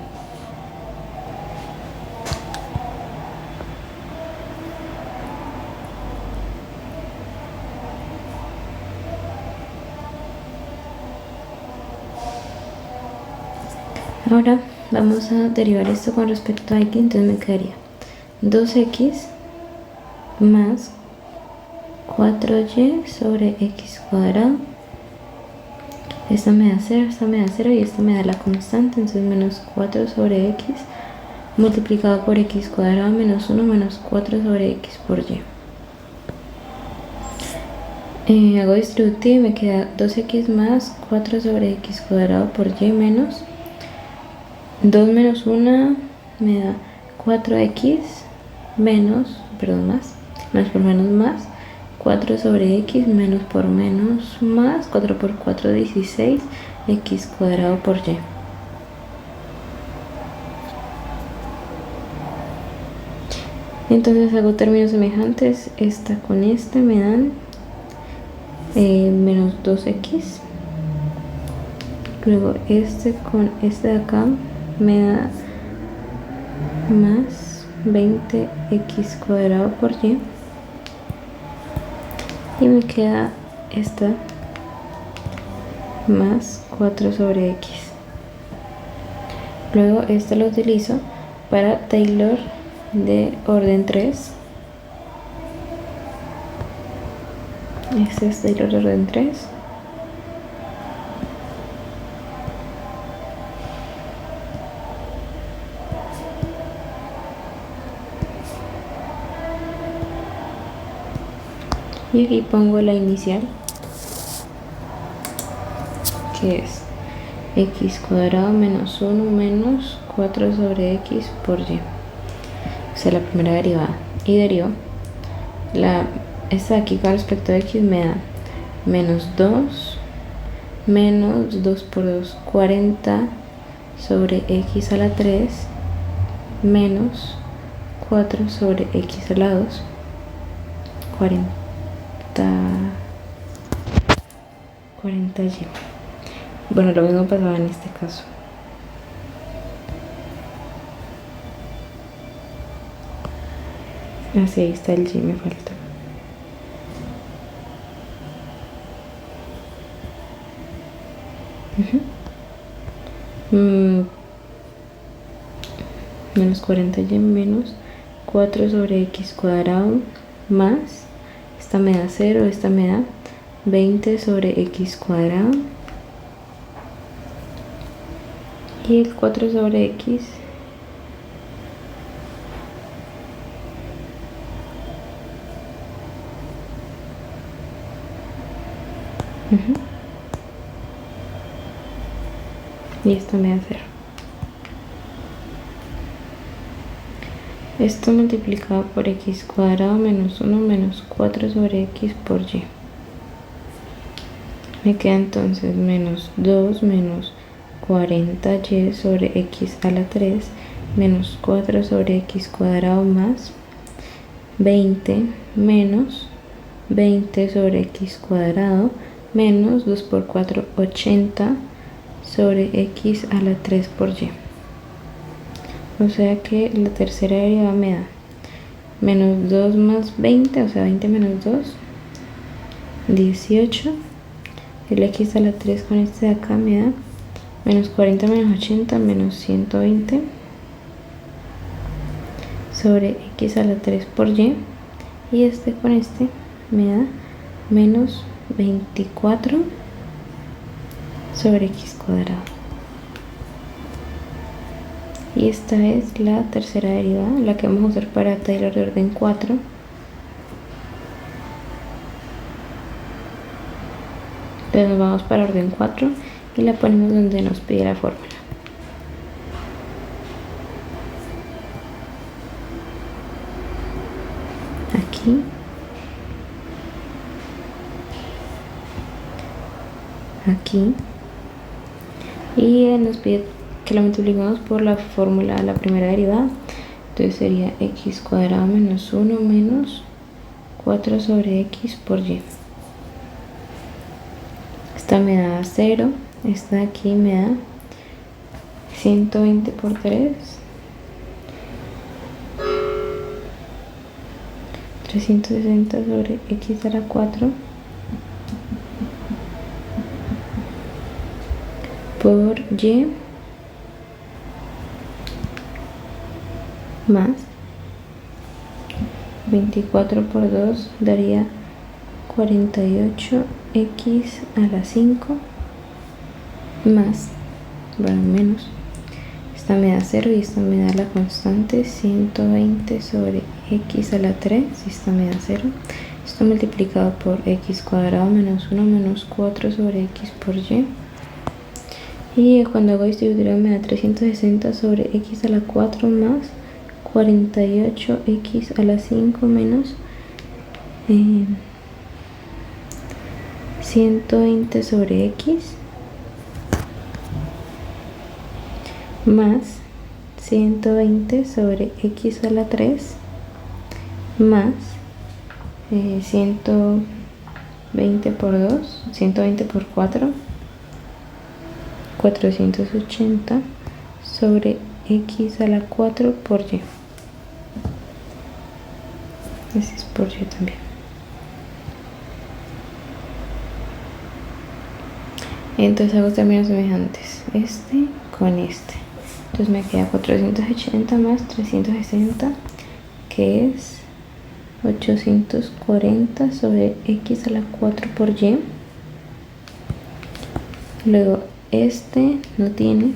Ahora vamos a derivar esto con respecto a x, entonces me quedaría 2x más 4y sobre x cuadrado. Esta me da 0, esta me da 0 y esta me da la constante, entonces menos 4 sobre x multiplicado por x cuadrado menos 1 menos 4 sobre x por y. Hago distributiva y me queda 2x más 4 sobre x cuadrado por y menos 2 menos 1 me da 4x menos, menos por menos más 4 sobre x menos por menos más 4 por 4, 16 x cuadrado por y. Entonces hago términos semejantes, esta con este me dan menos 2x, luego este con este de acá me da más 20x cuadrado por y, y me queda esta más 4 sobre x. Luego este lo utilizo para Taylor de orden 3. Este es Taylor de orden 3. Y aquí pongo la inicial, que es x cuadrado menos 1 menos 4 sobre x por y. O sea, la primera derivada. Y derivo esta de aquí con respecto a x me da menos 2 menos 2 por 2, 40 sobre x a la 3 menos 4 sobre x a la 2, 40y. Bueno, lo mismo pasaba en este caso. Así, ahí está el y, me falta. menos 40y menos 4 sobre x cuadrado más, esta me da 0, esta me da 20 sobre x cuadrado y el 4 sobre x y esto me da 0. Esto multiplicado por x cuadrado menos 1 menos 4 sobre x por y. Me queda entonces menos 2 menos 40y sobre x a la 3 menos 4 sobre x cuadrado más 20 menos 20 sobre x cuadrado menos 2 por 4, 80 sobre x a la 3 por y. O sea que la tercera derivada me da menos 2 más 20, o sea 20 menos 2, 18. El x a la 3 con este de acá me da menos 40 menos 80 menos 120 sobre x a la 3 por y. Y este con este me da menos 24 sobre x cuadrado. Y esta es la tercera derivada, la que vamos a usar para Taylor de orden 4. Entonces nos vamos para orden 4 y la ponemos donde nos pide la fórmula. Aquí. Aquí. Y nos pide que la multiplicamos por la fórmula de la primera derivada. Entonces sería x cuadrado menos 1 menos 4 sobre x por y. Esta me da 0, esta de aquí me da 120 por 3, 360 sobre x a la 4 por y más 24 por 2 daría 48x a la 5 más, bueno, menos, esta me da 0 y esta me da la constante 120 sobre x a la 3 y esta me da 0. Esto multiplicado por x cuadrado menos 1 menos 4 sobre x por y. Y cuando hago distributiva me da 360 sobre x a la 4 más 48x a la 5 menos 120 sobre x más 120 sobre x a la 3 más 120 por 2, 120 por 4, 480 sobre x a la 4 por y. Ese es por y también. Entonces hago términos semejantes, este con este. Entonces me queda 480 más 360, que es 840 sobre x a la 4 por y. Luego este no tiene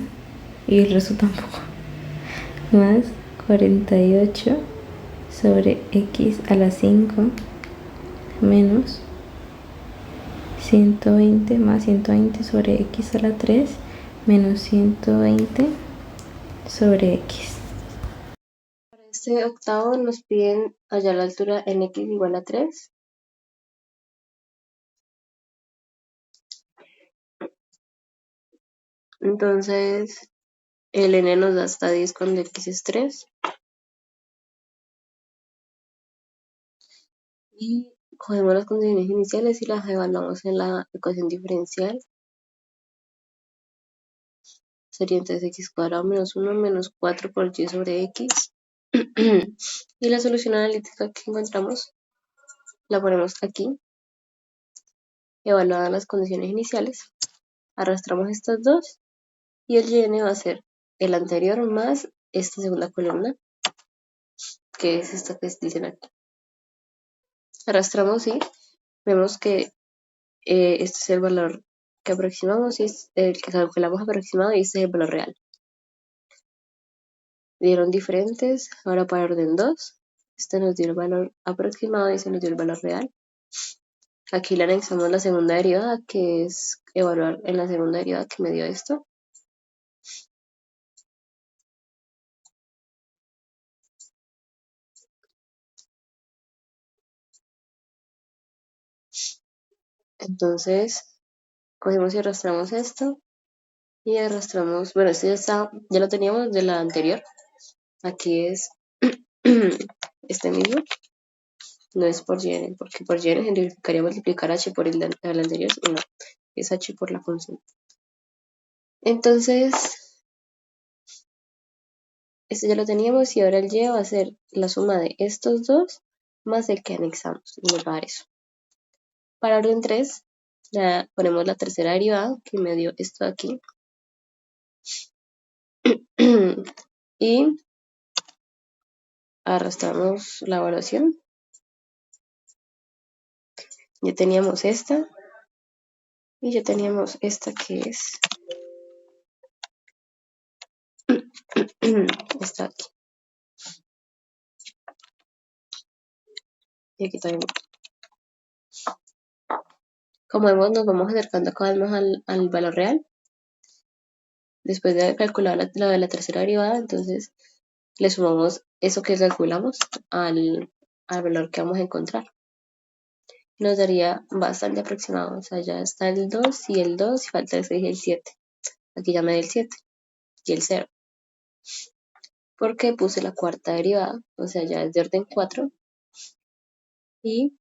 y el resto tampoco. Más 48 sobre x a la 5 menos 120 más 120 sobre x a la 3 menos 120 sobre x. Para este octavo nos piden hallar la altura en x igual a 3. Entonces el n nos da hasta 10 cuando x es 3. Y cogemos las condiciones iniciales y las evaluamos en la ecuación diferencial. Sería entonces x cuadrado menos 1 menos 4 por y sobre x. Y la solución analítica que encontramos la ponemos aquí, evaluadas las condiciones iniciales. Arrastramos estas dos y el y n va a ser el anterior más esta segunda columna, que es esta que dicen aquí. Arrastramos y vemos que este es el valor que aproximamos y es el que calculamos aproximado y este es el valor real. Dieron diferentes, ahora para orden 2, este nos dio el valor aproximado y este nos dio el valor real. Aquí le anexamos la segunda derivada, que es evaluar en la segunda derivada que me dio esto. Entonces, cogemos y arrastramos esto y arrastramos, bueno, este ya lo teníamos de la anterior. Aquí es este mismo, no es por y, porque por y significaría multiplicar h por el anterior, y no, es h por la función. Entonces, este ya lo teníamos y ahora el y va a ser la suma de estos dos más el que anexamos y nos va a dar eso. Para orden 3, ya ponemos la tercera derivada que me dio esto de aquí. Y arrastramos la evaluación. Ya teníamos esta. Y ya teníamos esta que es esta aquí. Y aquí también. Como vemos, nos vamos acercando cada vez más al valor real. Después de haber calculado la de la tercera derivada, entonces le sumamos eso que calculamos al valor que vamos a encontrar. Nos daría bastante aproximado. O sea, ya está el 2 y el 2 y falta el 6 y el 7. Aquí ya me di el 7 y el 0. Porque puse la cuarta derivada, o sea, ya es de orden 4. Y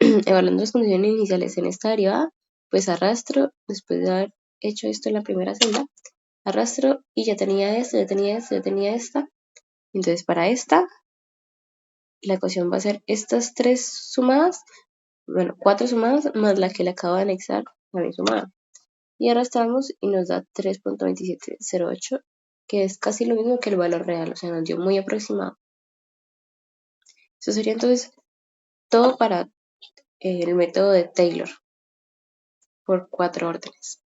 evaluando las condiciones iniciales en esta derivada, pues arrastro, después de haber hecho esto en la primera celda, arrastro y ya tenía esto, ya tenía esto, ya tenía esta. Entonces para esta, la ecuación va a ser estas 3 sumadas, bueno, 4 sumadas más la que le acabo de anexar también sumada. Y arrastramos y nos da 3.2708, que es casi lo mismo que el valor real, o sea, nos dio muy aproximado. Eso sería entonces todo para el método de Taylor por 4 órdenes.